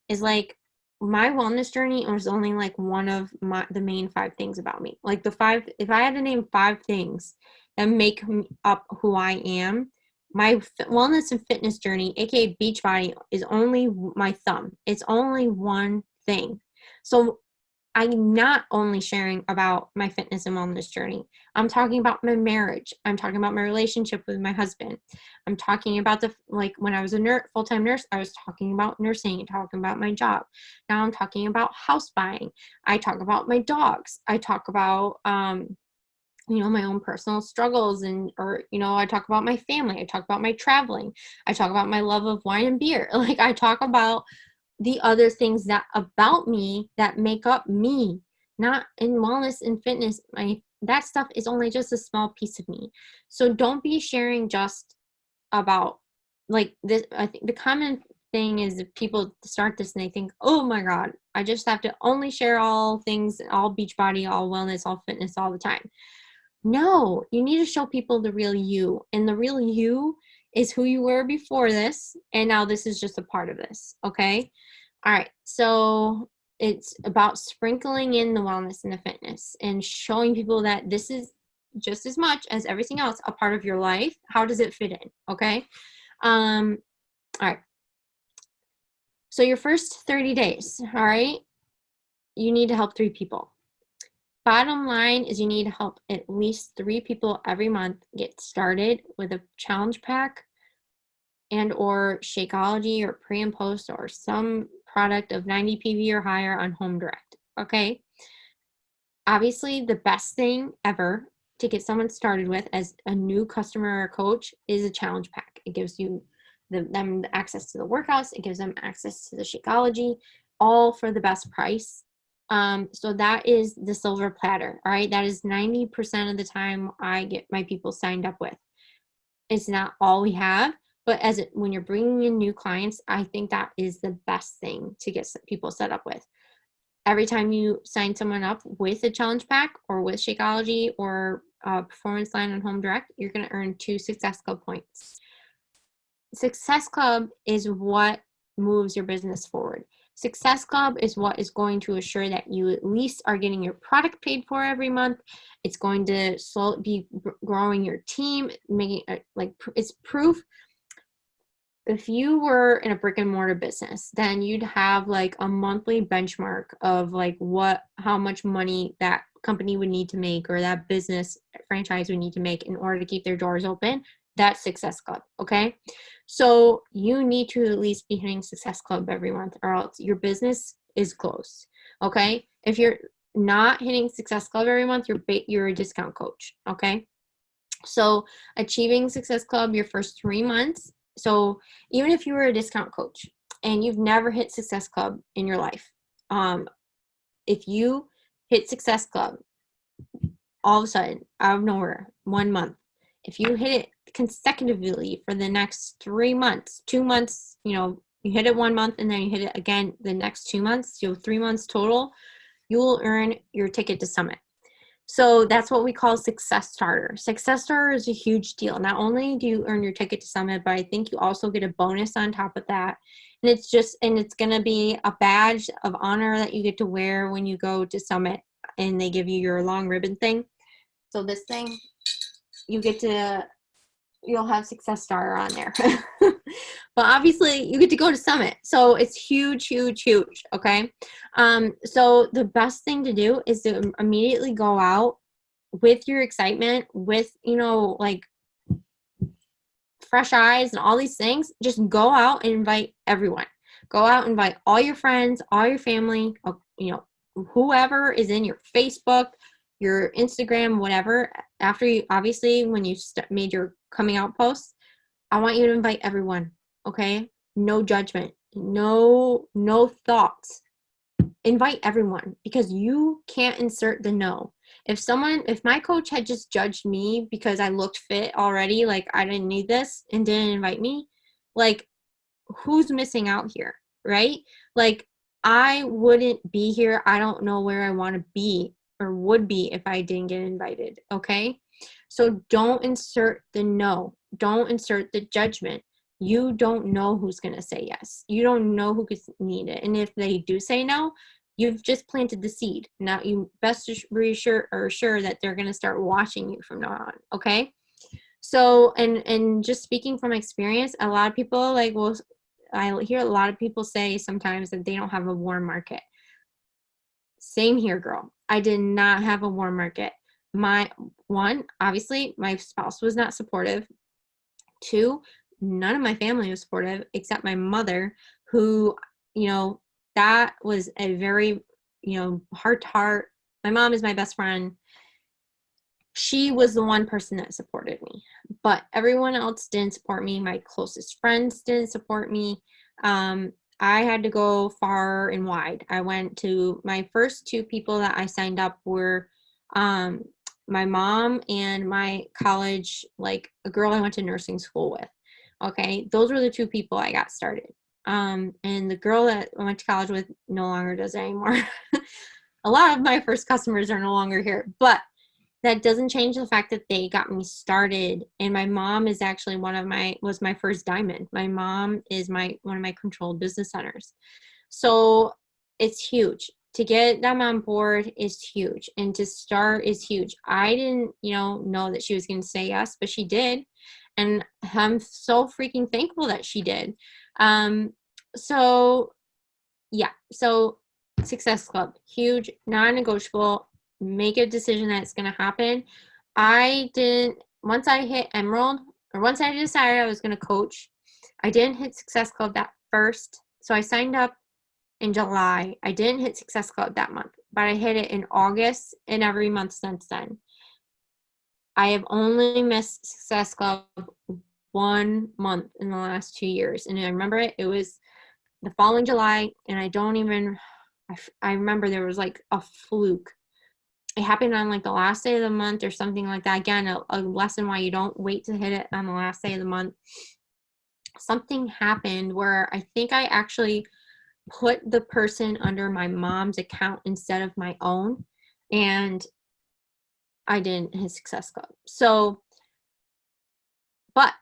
is like, my wellness journey was only like one of the main 5 things about me. Like if I had to name 5 things that make up who I am, my wellness and fitness journey, aka Beachbody, is only my thumb. It's only one thing. So I'm not only sharing about my fitness and wellness journey. I'm talking about my marriage. I'm talking about my relationship with my husband. I'm talking about when I was a full-time nurse, I was talking about nursing and talking about my job. Now I'm talking about house buying. I talk about my dogs. I talk about my own personal struggles, or I talk about my family, I talk about my traveling, I talk about my love of wine and beer. Like, I talk about the other things that about me that make up me, not in wellness and fitness. That stuff is only just a small piece of me. So don't be sharing just about like this. I think the common thing is that people start this and they think, oh my God, I just have to only share all things, all Beachbody, all wellness, all fitness all the time. No, you need to show people the real you. And the real you is who you were before this. And now this is just a part of this. Okay. All right. So it's about sprinkling in the wellness and the fitness and showing people that this is just as much as everything else a part of your life. How does it fit in? Okay. All right. So your first 30 days, all right, you need to help 3 people. Bottom line is you need to help at least 3 people every month get started with a challenge pack and or Shakeology or pre and post or some product of 90 PV or higher on Home Direct. Okay. Obviously, the best thing ever to get someone started with as a new customer or coach is a challenge pack. It gives you them access to the workouts. It gives them access to the Shakeology, all for the best price. So that is the silver platter. All right. That is 90% of the time I get my people signed up with. It's not all we have, but when you're bringing in new clients, I think that is the best thing to get people set up with. Every time you sign someone up with a challenge pack or with Shakeology or Performance Line on Home Direct, you're going to earn 2 Success Club points. Success Club is what moves your business forward. Success Club is what is going to assure that you at least are getting your product paid for every month. It's going to be growing your team, making it's proof. If you were in a brick and mortar business, then you'd have like a monthly benchmark of like how much money that company would need to make or that business franchise would need to make in order to keep their doors open. That's Success Club. Okay. So you need to at least be hitting Success Club every month or else your business is closed. Okay. If you're not hitting Success Club every month, you're a discount coach. Okay. So achieving Success Club your first 3 months. So even if you were a discount coach and you've never hit Success Club in your life, if you hit Success Club all of a sudden out of nowhere, 1 month, if you hit it consecutively for the next 3 months, 2 months, you hit it 1 month and then you hit it again the next 2 months, 3 months total, you will earn your ticket to Summit. So that's what we call Success Starter. Success Starter is a huge deal. Not only do you earn your ticket to Summit, but I think you also get a bonus on top of that. And it's going to be a badge of honor that you get to wear when you go to Summit and they give you your long ribbon thing. So this thing, you'll have Success Starter on there. But obviously you get to go to Summit. So it's huge, huge, huge. Okay. So the best thing to do is to immediately go out with your excitement, with, like fresh eyes and all these things. Just go out and invite everyone. Go out and invite all your friends, all your family, whoever is in your Facebook, your Instagram, whatever. After you, obviously, when you made your coming out post, I want you to invite everyone. Okay. No judgment, no thoughts. Invite everyone because you can't insert the no. If my coach had just judged me because I looked fit already, like I didn't need this and didn't invite me, like who's missing out here, right? Like I wouldn't be here. I don't know where I want to be or would be if I didn't get invited. Okay. So don't insert the no. Don't insert the judgment. You don't know who's going to say yes. You don't know who could need it. And if they do say no, you've just planted the seed. Now you best be sure that they're going to start watching you from now on. Okay. So, and just speaking from experience, a lot of people I hear a lot of people say sometimes that they don't have a warm market. Same here, girl. I did not have a warm market. Obviously my spouse was not supportive. 2, none of my family was supportive except my mother, who, that was a very, heart to heart. My mom is my best friend. she was the one person that supported me, but everyone else didn't support me. My closest friends didn't support me. I had to go far and wide. I went to my first two people that I signed up were my mom and my college, like a girl I went to nursing school with. Okay, those were the two people I got started. And the girl that I went to college with no longer does it anymore. A lot of my first customers are no longer here, but that doesn't change the fact that they got me started. And my mom is actually was my first diamond. My mom is one of my controlled business centers. So it's huge. To get them on board is huge. And to start is huge. I didn't, know that she was going to say yes, but she did. And I'm so freaking thankful that she did. So yeah. So Success Club, huge, non-negotiable. Make a decision that it's going to happen. Once I hit Emerald, or once I decided I was going to coach, I didn't hit Success Club that first. So I signed up in July. I didn't hit Success Club that month, but I hit it in August and every month since then. I have only missed Success Club 1 month in the last 2 years. And I remember it was the following July, and I remember there was like a fluke. It happened on like the last day of the month or something like that. Again, a lesson why you don't wait to hit it on the last day of the month. Something happened where I think I actually put the person under my mom's account instead of my own, and I didn't hit Success Club. So, but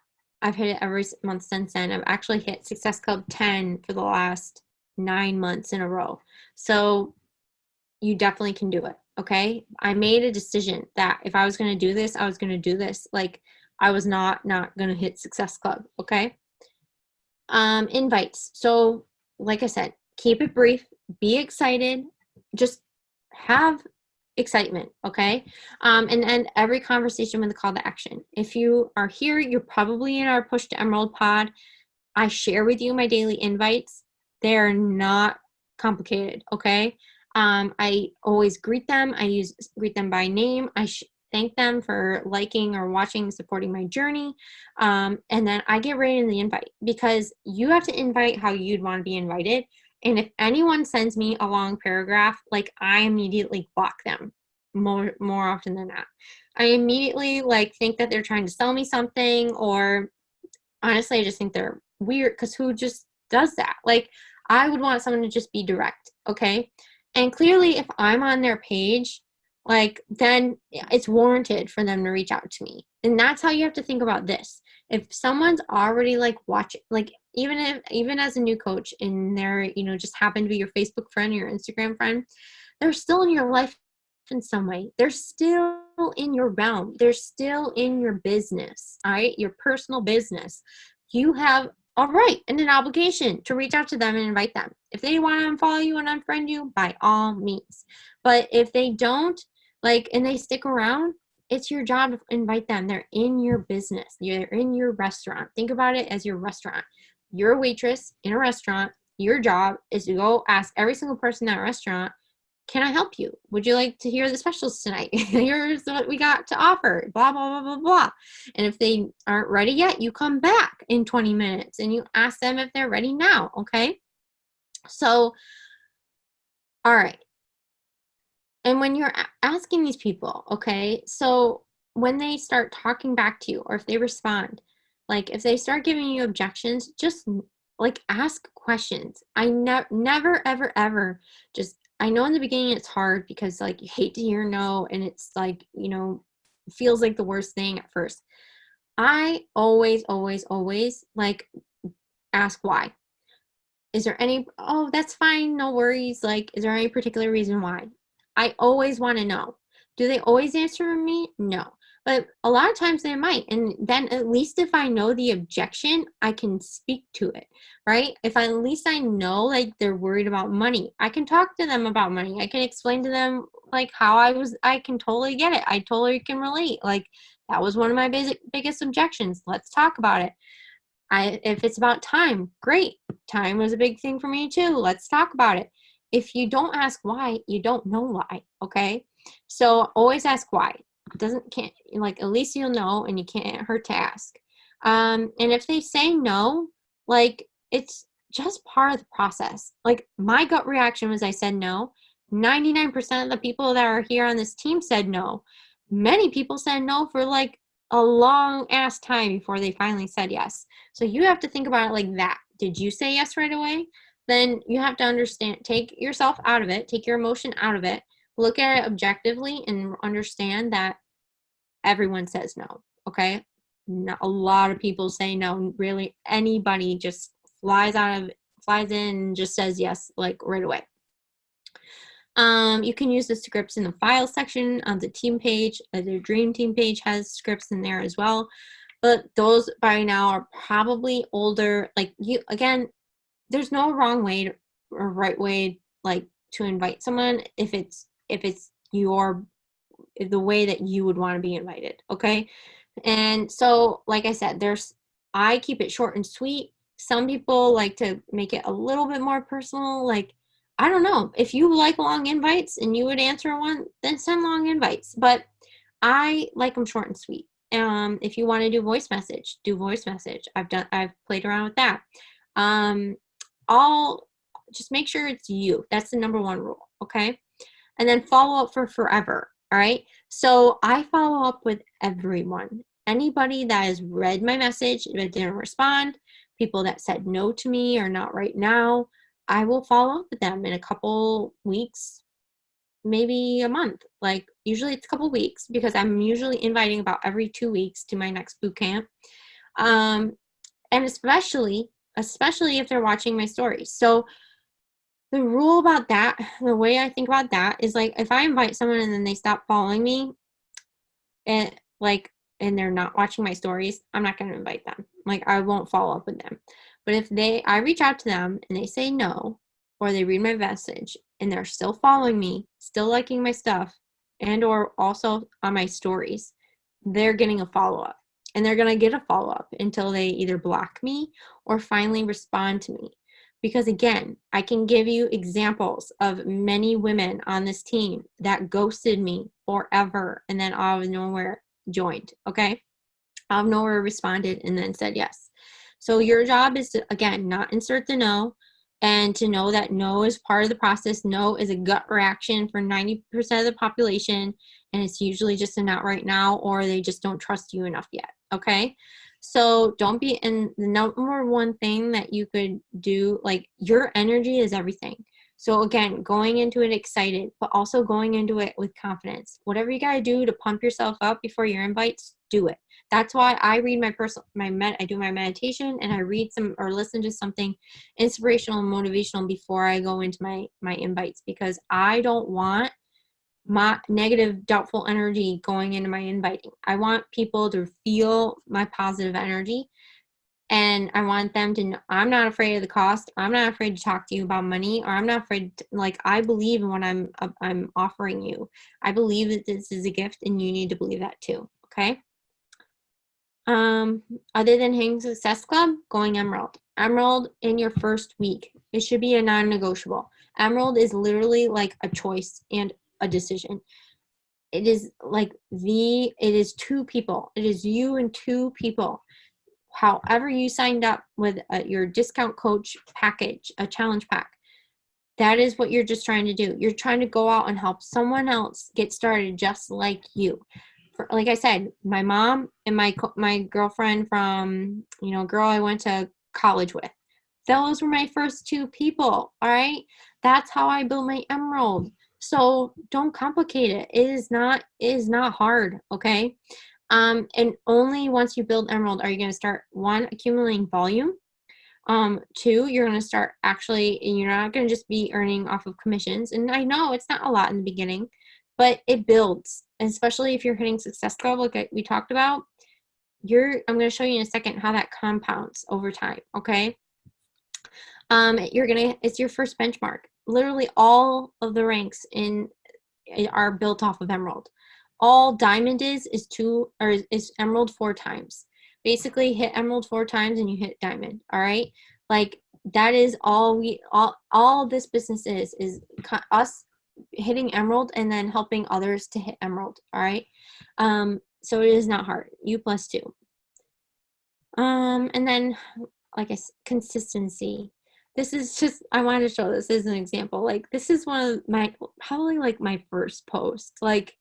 I've hit it every month since then. I've actually hit Success Club 10 for the last 9 months in a row. So you definitely can do it. Okay. I made a decision that if I was going to do this, I was going to do this. Like, I was not going to hit Success Club. Okay. Invites. So like I said, keep it brief, be excited, just have excitement. Okay. And end every conversation with a call to action. If you are here, you're probably in our Push to Emerald pod. I share with you my daily invites. They're not complicated. Okay. I always greet them. Greet them by name. I thank them for liking or watching, supporting my journey. And then I get right in the invite, because you have to invite how you'd want to be invited. And if anyone sends me a long paragraph, like, I immediately block them more often than not. I immediately think that they're trying to sell me something, or honestly, I just think they're weird, because who just does that? Like, I would want someone to just be direct. Okay. And clearly, if I'm on their page, then it's warranted for them to reach out to me. And that's how you have to think about this. If someone's already watching, even as a new coach, and they're, just happen to be your Facebook friend or your Instagram friend, they're still in your life in some way. They're still in your realm. They're still in your business, all right? Your personal business. You have a right and an obligation to reach out to them and invite them. If they want to unfollow you and unfriend you, by all means. But if they don't, and they stick around, it's your job to invite them. They're in your business. They're in your restaurant. Think about it as your restaurant. You're a waitress in a restaurant. Your job is to go ask every single person in that restaurant, can I help you? Would you like to hear the specials tonight? Here's what we got to offer, blah, blah, blah, blah, blah. And if they aren't ready yet, you come back in 20 minutes and you ask them if they're ready now, okay? So, all right. And when you're asking these people, okay, so when they start talking back to you, or if they respond, if they start giving you objections, just ask questions. I never, ever, ever just, I know in the beginning it's hard, because you hate to hear no, and it's feels like the worst thing at first. I always ask why. Is there any, oh, that's fine, no worries. Is there any particular reason why? I always want to know. Do they always answer me? No. But a lot of times they might. And then at least if I know the objection, I can speak to it, right? At least I know they're worried about money, I can talk to them about money. I can explain to them how I can totally get it. I totally can relate. That was one of my biggest objections. Let's talk about it. If it's about time, great. Time was a big thing for me too. Let's talk about it. If you don't ask why, you don't know why, okay? So always ask why. can't, like, at least you'll know, and you can't hurt to ask. And if they say no, like, it's just part of the process. Like, my gut reaction was I said no. 99% of the people that are here on this team said no. Many people said no for like a long ass time before they finally said yes. So you have to think about it like that. Did you say yes right away? Then you have to understand, take yourself out of it, take your emotion out of it, look at it objectively, and understand that everyone says no. Okay. Not a lot of people say no. Really, anybody just flies in and just says yes, like, right away. You can use the scripts in the file section of the team page. The dream team page has scripts in there as well, but those by now are probably older. Like, you, again, there's no wrong way or right way, like, to invite someone if it's the way that you would want to be invited. Okay. And so, like I said, I keep it short and sweet. Some people like to make it a little bit more personal. Like, I don't know, if you like long invites and you would answer one, then send long invites. But I like them short and sweet. If you want to do voice message, do voice message. I've played around with that. I'll just make sure it's you. That's the number one rule. Okay. And then follow up for forever. All right. So I follow up with everyone. Anybody that has read my message but didn't respond, people that said no to me or not right now, I will follow up with them in a couple weeks, maybe a month. Like, usually it's a couple weeks because I'm usually inviting about every 2 weeks to my next boot camp. And especially if they're watching my stories. So the rule about that, the way I think about that is, like, if I invite someone and then they stop following me and they're not watching my stories, I'm not going to invite them. Like, I won't follow up with them. But if I reach out to them and they say no, or they read my message and they're still following me, still liking my stuff, and or also on my stories, they're getting a follow-up. And they're going to get a follow-up until they either block me or finally respond to me. Because again, I can give you examples of many women on this team that ghosted me forever and then out of nowhere joined, okay? Out of nowhere responded and then said yes. So your job is to, again, not insert the no, and to know that no is part of the process. No is a gut reaction for 90% of the population, and it's usually just a not right now, or they just don't trust you enough yet, okay? So don't be, and the number one thing that you could do, like, your energy is everything. So again, going into it excited, but also going into it with confidence. Whatever you got to do to pump yourself up before your invites, do it. That's why I read I do my meditation, and I read some or listen to something inspirational and motivational before I go into my invites, because I don't want my negative, doubtful energy going into my inviting. I want people to feel my positive energy, and I want them to know I'm not afraid of the cost. I'm not afraid to talk to you about money, or I'm not afraid to, like, I believe in what I'm offering you. I believe that this is a gift, and you need to believe that too. Okay. Other than Hang Success Club, going Emerald. Emerald in your first week. It should be a non-negotiable. Emerald is literally like a choice and a decision. It is it is two people. It is you and two people. However you signed up with your discount coach package, a challenge pack, that is what you're just trying to do. You're trying to go out and help someone else get started just like you. Like I said, my mom and my girlfriend from, girl I went to college with, those were my first two people. All right. That's how I built my Emerald. So don't complicate it. It is not hard. Okay. And only once you build Emerald are you going to start, one, accumulating volume. Two, you're going to start actually, and you're not going to just be earning off of commissions. And I know it's not a lot in the beginning, but it builds, especially if you're hitting Success Club like we talked about. I'm going to show you in a second how that compounds over time, okay? It's your first benchmark. Literally all of the ranks are built off of Emerald. All Diamond is Emerald 4 times. Basically, hit Emerald 4 times and you hit Diamond, all right? Like, that is all this business is us hitting emerald and then helping others to hit emerald. All right. So it is not hard. U+2. And then, like I said, consistency. This is just, I wanted to show this as an example. Like, this is one of my, probably like my first post, like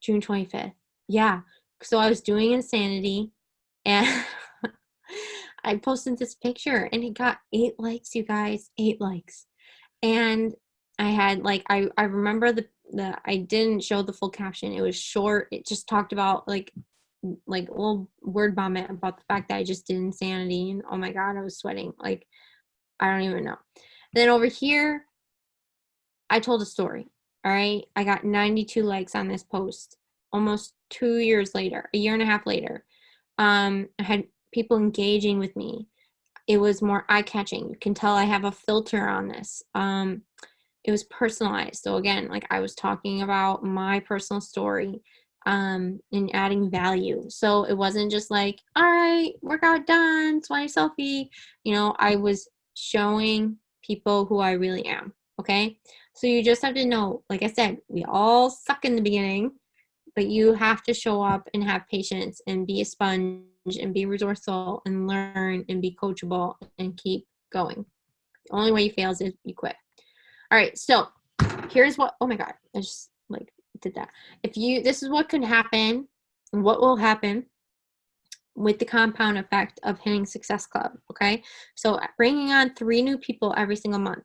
June 25th. Yeah. So I was doing Insanity and I posted this picture and it got 8 likes, you guys, 8 likes. And I had like, I remember I didn't show the full caption. It was short. It just talked about like a little word vomit about the fact that I just did Insanity and oh my God, I was sweating. Like, I don't even know. Then over here, I told a story. All right. I got 92 likes on this post almost 2 years later, a year and a half later. I had people engaging with me. It was more eye-catching. You can tell I have a filter on this. It was personalized. So again, like I was talking about my personal story and adding value. So it wasn't just like, all right, workout done, smiley selfie. You know, I was showing people who I really am. Okay. So you just have to know, like I said, we all suck in the beginning, but you have to show up and have patience and be a sponge and be resourceful and learn and be coachable and keep going. The only way you fail is if you quit. All right, so here's what, oh my God, I just like did that. This is what could happen and what will happen with the compound effect of hitting Success Club, okay? So bringing on 3 new people every single month.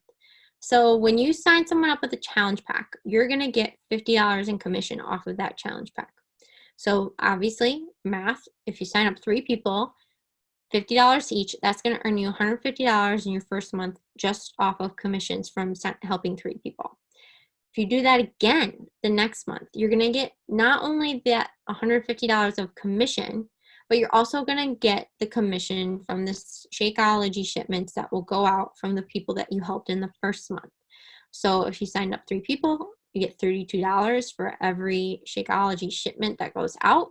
So when you sign someone up with a challenge pack, you're going to get $50 in commission off of that challenge pack. So obviously, math, if you sign up 3 people, $50 each, that's going to earn you $150 in your first month just off of commissions from helping 3 people. If you do that again the next month, you're going to get not only that $150 of commission, but you're also going to get the commission from the Shakeology shipments that will go out from the people that you helped in the first month. So if you signed up 3 people, you get $32 for every Shakeology shipment that goes out.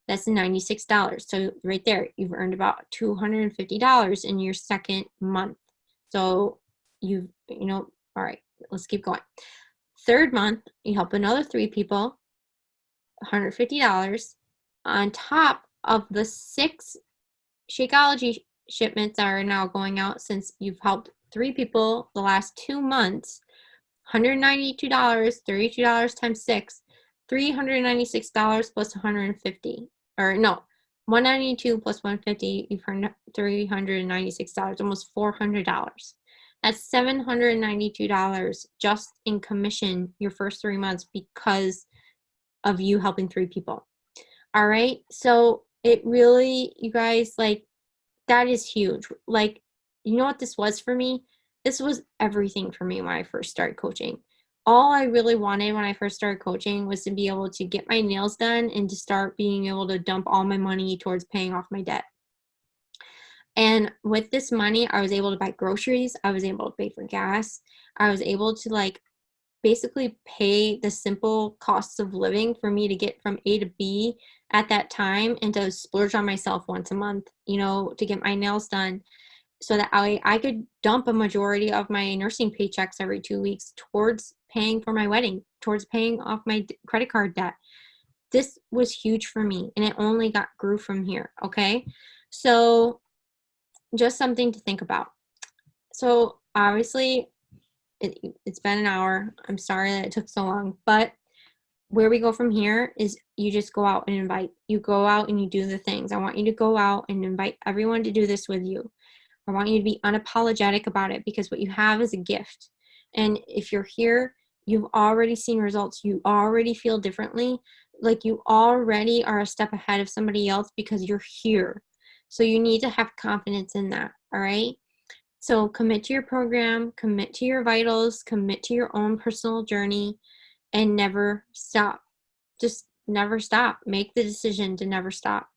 That's $96. So right there, you've earned about $250 in your second month. So you know, all right, let's keep going. Third month, you help another 3 people, $150 on top of the 6 Shakeology shipments that are now going out since you've helped 3 people the last 2 months. $192, $32 times 6, $396 plus 150. Or no, 192 plus 150, you've earned $396, almost $400. That's $792 just in commission your first 3 months because of you helping 3 people. All right. So it really, you guys, like, that is huge. Like, you know what this was for me? This was everything for me when I first started coaching. All I really wanted when I first started coaching was to be able to get my nails done and to start being able to dump all my money towards paying off my debt. And with this money, I was able to buy groceries. I was able to pay for gas. I was able to like basically pay the simple costs of living for me to get from A to B at that time and to splurge on myself once a month, you know, to get my nails done so that I could dump a majority of my nursing paychecks every 2 weeks towards paying for my wedding, towards paying off my credit card debt. This was huge for me and it only grew from here. Okay. So just something to think about. So obviously it's been an hour. I'm sorry that it took so long, but where we go from here is you just go out and invite. You go out and you do the things. I want you to go out and invite everyone to do this with you. I want you to be unapologetic about it because what you have is a gift. And if you're here, you've already seen results. You already feel differently. Like you already are a step ahead of somebody else because you're here. So you need to have confidence in that. All right. So commit to your program, commit to your vitals, commit to your own personal journey, and never stop. Just never stop. Make the decision to never stop.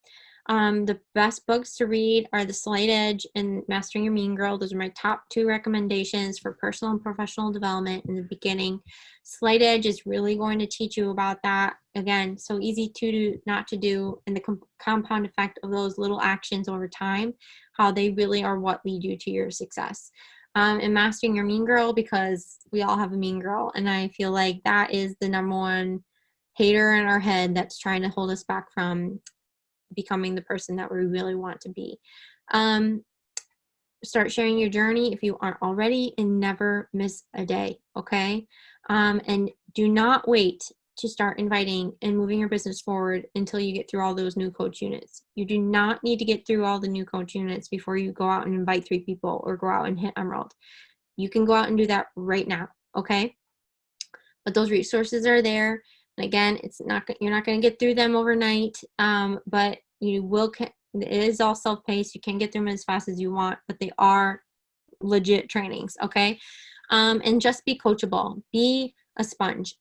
The best books to read are The Slight Edge and Mastering Your Mean Girl. Those are my top 2 recommendations for personal and professional development in the beginning. Slight Edge is really going to teach you about that. Again, so easy to do, not to do, and the compound effect of those little actions over time, how they really are what lead you to your success. and mastering your mean girl, because we all have a mean girl. And I feel like that is the number one hater in our head that's trying to hold us back from becoming the person that we really want to be. Start sharing your journey if you aren't already, and never miss a day, okay? And do not wait to start inviting and moving your business forward until you get through all those new coach units. You do not need to get through all the new coach units before you go out and invite 3 people or go out and hit Emerald. You can go out and do that right now, okay? But those resources are there. And again, you're not going to get through them overnight, but you will. It is all self-paced. You can get through them as fast as you want, but they are legit trainings, okay? And just be coachable. Be a sponge.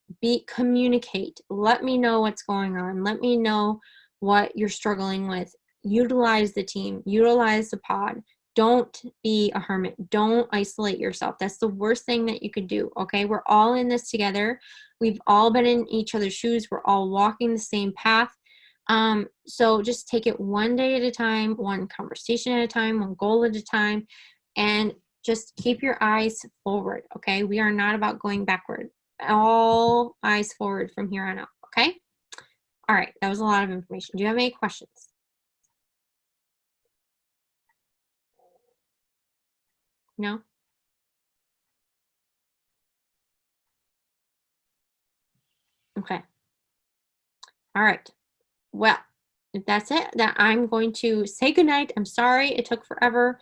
Communicate. Let me know what's going on. Let me know what you're struggling with. Utilize the team. Utilize the pod. Don't be a hermit. Don't isolate yourself. That's the worst thing that you could do, okay? We're all in this together. We've all been in each other's shoes. We're all walking the same path. So just take it one day at a time, one conversation at a time, one goal at a time, and just keep your eyes forward, okay? We are not about going backward. All eyes forward from here on out, okay? All right, that was a lot of information. Do you have any questions? No? Okay. All right. Well, if that's it, then I'm going to say goodnight. I'm sorry it took forever.